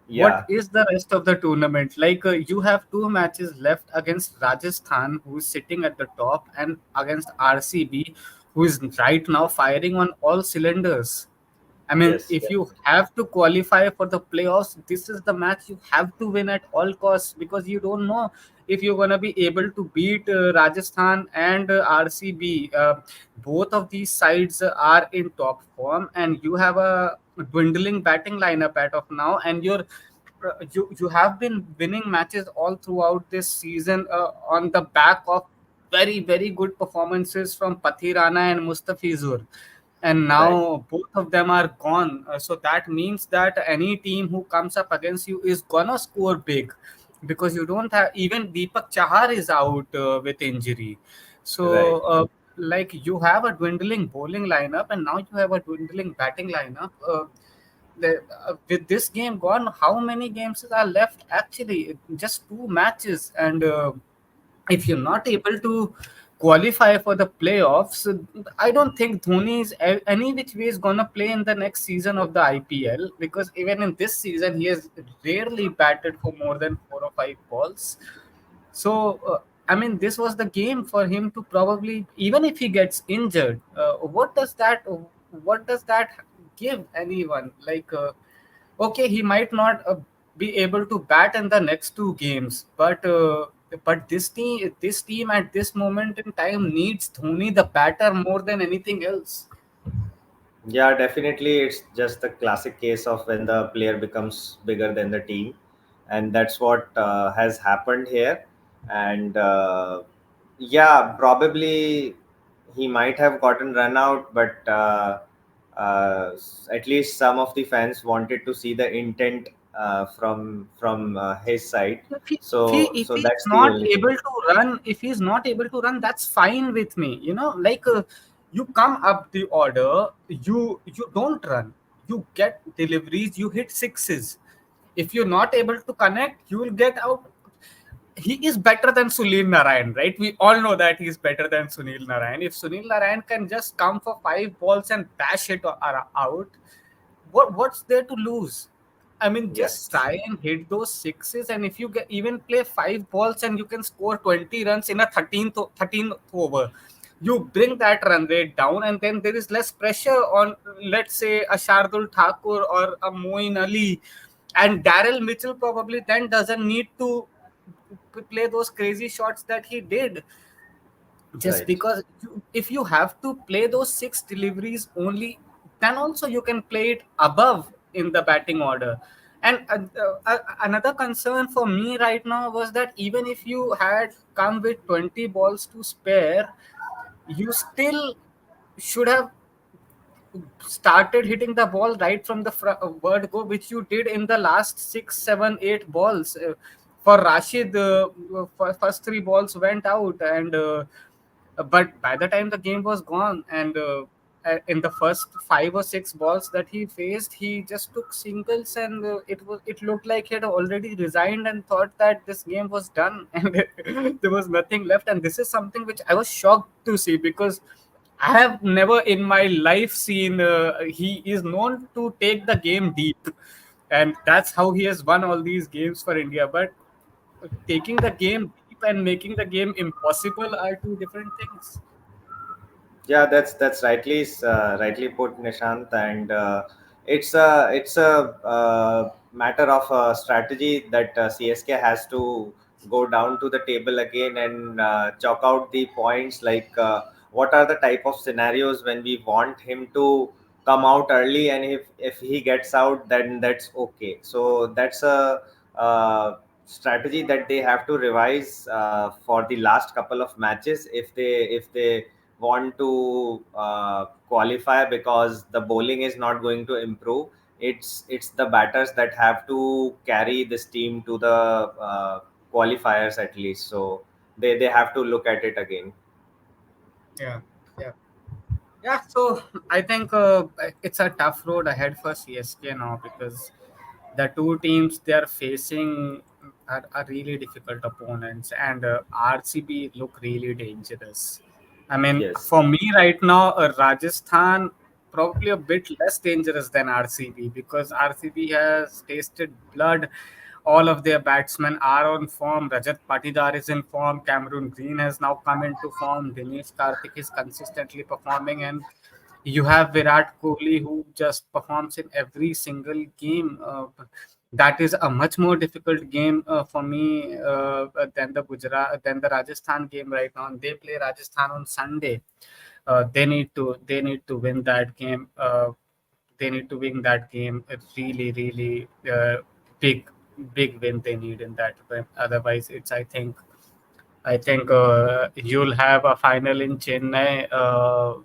What Yeah, is the rest of the tournament? Like you have 2 matches left against Rajasthan, who is sitting at the top, and against RCB, who is right now firing on all cylinders. I mean, yes, if you have to qualify for the playoffs, this is the match you have to win at all costs, because you don't know if you're going to be able to beat Rajasthan and RCB. Both of these sides are in top form, and you have a dwindling batting lineup at of now, and you have been winning matches all throughout this season on the back of very good performances from Pathirana and Mustafizur, and right. now both of them are gone. So that means that any team who comes up against you is gonna score big, because you don't have, even Deepak Chahar is out with injury. So Right. like you have a dwindling bowling lineup, and now you have a dwindling batting lineup. With this game gone, how many games are left? Actually, just 2 matches, and if you're not able to qualify for the playoffs, I don't think Dhoni is any which way is gonna play in the next season of the IPL, because even in this season he has rarely batted for more than 4 or 5 balls. So I mean, this was the game for him to probably, even if he gets injured, what does that give anyone? Like, okay, he might not be able to bat in the next 2 games, but this team at this moment in time needs Dhoni the batter more than anything else. Yeah, definitely. It's just the classic case of when the player becomes bigger than the team, and that's what has happened here. And yeah, probably he might have gotten run out, but at least some of the fans wanted to see the intent from his side. If So he's that's the not only thing. able to run, if he's not able to run, that's fine with me. Like you come up the order, you don't run, you get deliveries, you hit sixes. If you're not able to connect, you will get out. He is better than Sunil Narayan, right? We all know that he's better than Sunil Narayan. If Sunil Narayan can just come for 5 balls and bash it out, what's there to lose? I mean, just Yes, try and hit those sixes, and if you get, even play 5 balls and you can score 20 runs in a 13th over, you bring that run rate down, and then there is less pressure on, let's say, a Shardul Thakur or a Moin Ali, and Daryl Mitchell probably then doesn't need to play those crazy shots that he did, just right. because if you have to play those 6 deliveries only, then also you can play it above in the batting order. And another concern for me right now was that even if you had come with 20 balls to spare, you still should have started hitting the ball right from the word go, which you did in the last 6, 7, 8 balls. For Rashid, first 3 balls went out, and but by the time the game was gone, and in the first 5 or 6 balls that he faced, he just took singles, and it looked like he had already resigned and thought that this game was done, and there was nothing left. And this is something which I was shocked to see, because I have never in my life seen. He is known to take the game deep, and that's how he has won all these games for India. But taking the game deep and making the game impossible are two different things. Yeah, that's rightly put, Nishant, and it's a matter of strategy that CSK has to go down to the table again and chalk out the points, like what are the type of scenarios when we want him to come out early, and if he gets out, then that's okay. So that's a strategy that they have to revise for the last couple of matches if they want to qualify, because the bowling is not going to improve. It's the batters that have to carry this team to the qualifiers at least. So they have to look at it again. Yeah, yeah, yeah. So I think it's a tough road ahead for CSK now because the two teams they are facing are really difficult opponents, and RCB look really dangerous. I mean, Yes. for me right now, Rajasthan probably a bit less dangerous than RCB because RCB has tasted blood. All of their batsmen are on form. Rajat Patidar is in form. Cameron Green has now come into form. Dinesh Karthik is consistently performing, and you have Virat Kohli who just performs in every single game. That is a much more difficult game for me than the Rajasthan game right now. And they play Rajasthan on Sunday. They need to win that game. They need to win that game. It's really really big big win they need in that win. Otherwise, it's I think you'll have a final in Chennai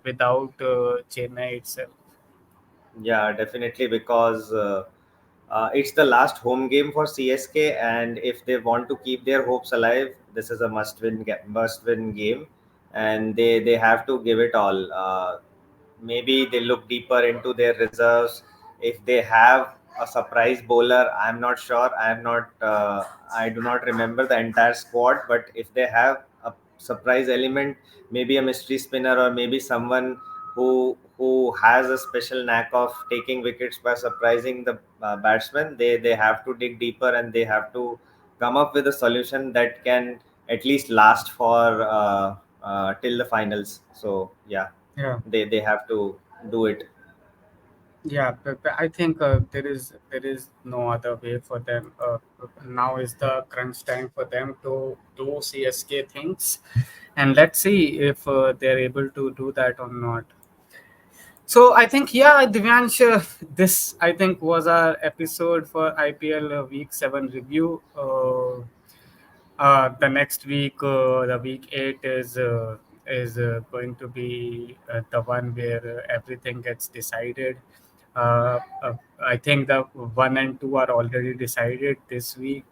without Chennai itself. Yeah, definitely, because it's the last home game for CSK, and if they want to keep their hopes alive, this is a must-win game, and they have to give it all. Maybe they look deeper into their reserves. If they have a surprise bowler, I'm not sure. I do not remember the entire squad, but if they have a surprise element, maybe a mystery spinner, or maybe someone who has a special knack of taking wickets by surprising the batsman, they have to dig deeper, and they have to come up with a solution that can at least last for till the finals. So yeah, Yeah, they have to do it. yeah. But I think there is no other way for them. Now is the crunch time for them to do CSK things, and let's see if they're able to do that or not. So I think yeah, Divyansh, this I think was our episode for IPL Week 7 review. The next week, the week 8 is going to be the one where everything gets decided. I think the 1 and 2 are already decided this week.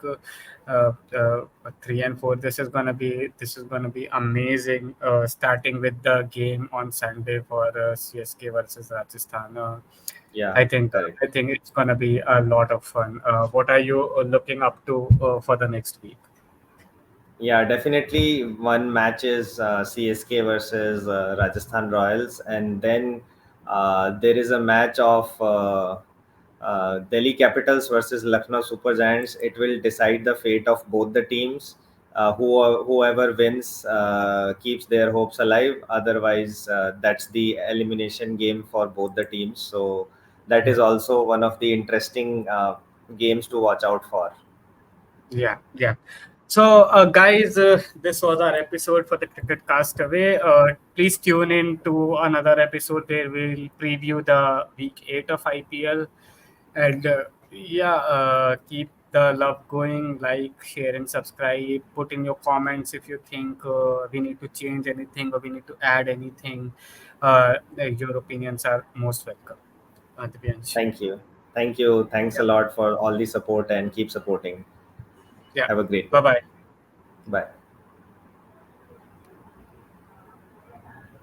3 and 4. This is gonna be amazing. Starting with the game on Sunday for CSK versus Rajasthan. Yeah, I think correct. I think it's gonna be a lot of fun. What are you looking up to for the next week? Yeah, definitely. One match is CSK versus Rajasthan Royals, and then there is a match of Delhi Capitals versus Lucknow Super Giants. It will decide the fate of both the teams. Whoever wins keeps their hopes alive. Otherwise, that's the elimination game for both the teams. So that Yeah. is also one of the interesting games to watch out for. Yeah, yeah. So, guys, this was our episode for the Cricket Castaway. Please tune in to another episode where we'll preview the week 8 of IPL. And yeah, keep the love going. Like, share, and subscribe. Put in your comments if you think we need to change anything or we need to add anything. Your opinions are most welcome. Divyansh. Thank you. Thank you. Thanks Yeah, a lot for all the support, and keep supporting. yeah. Have a great Bye day. bye. Bye.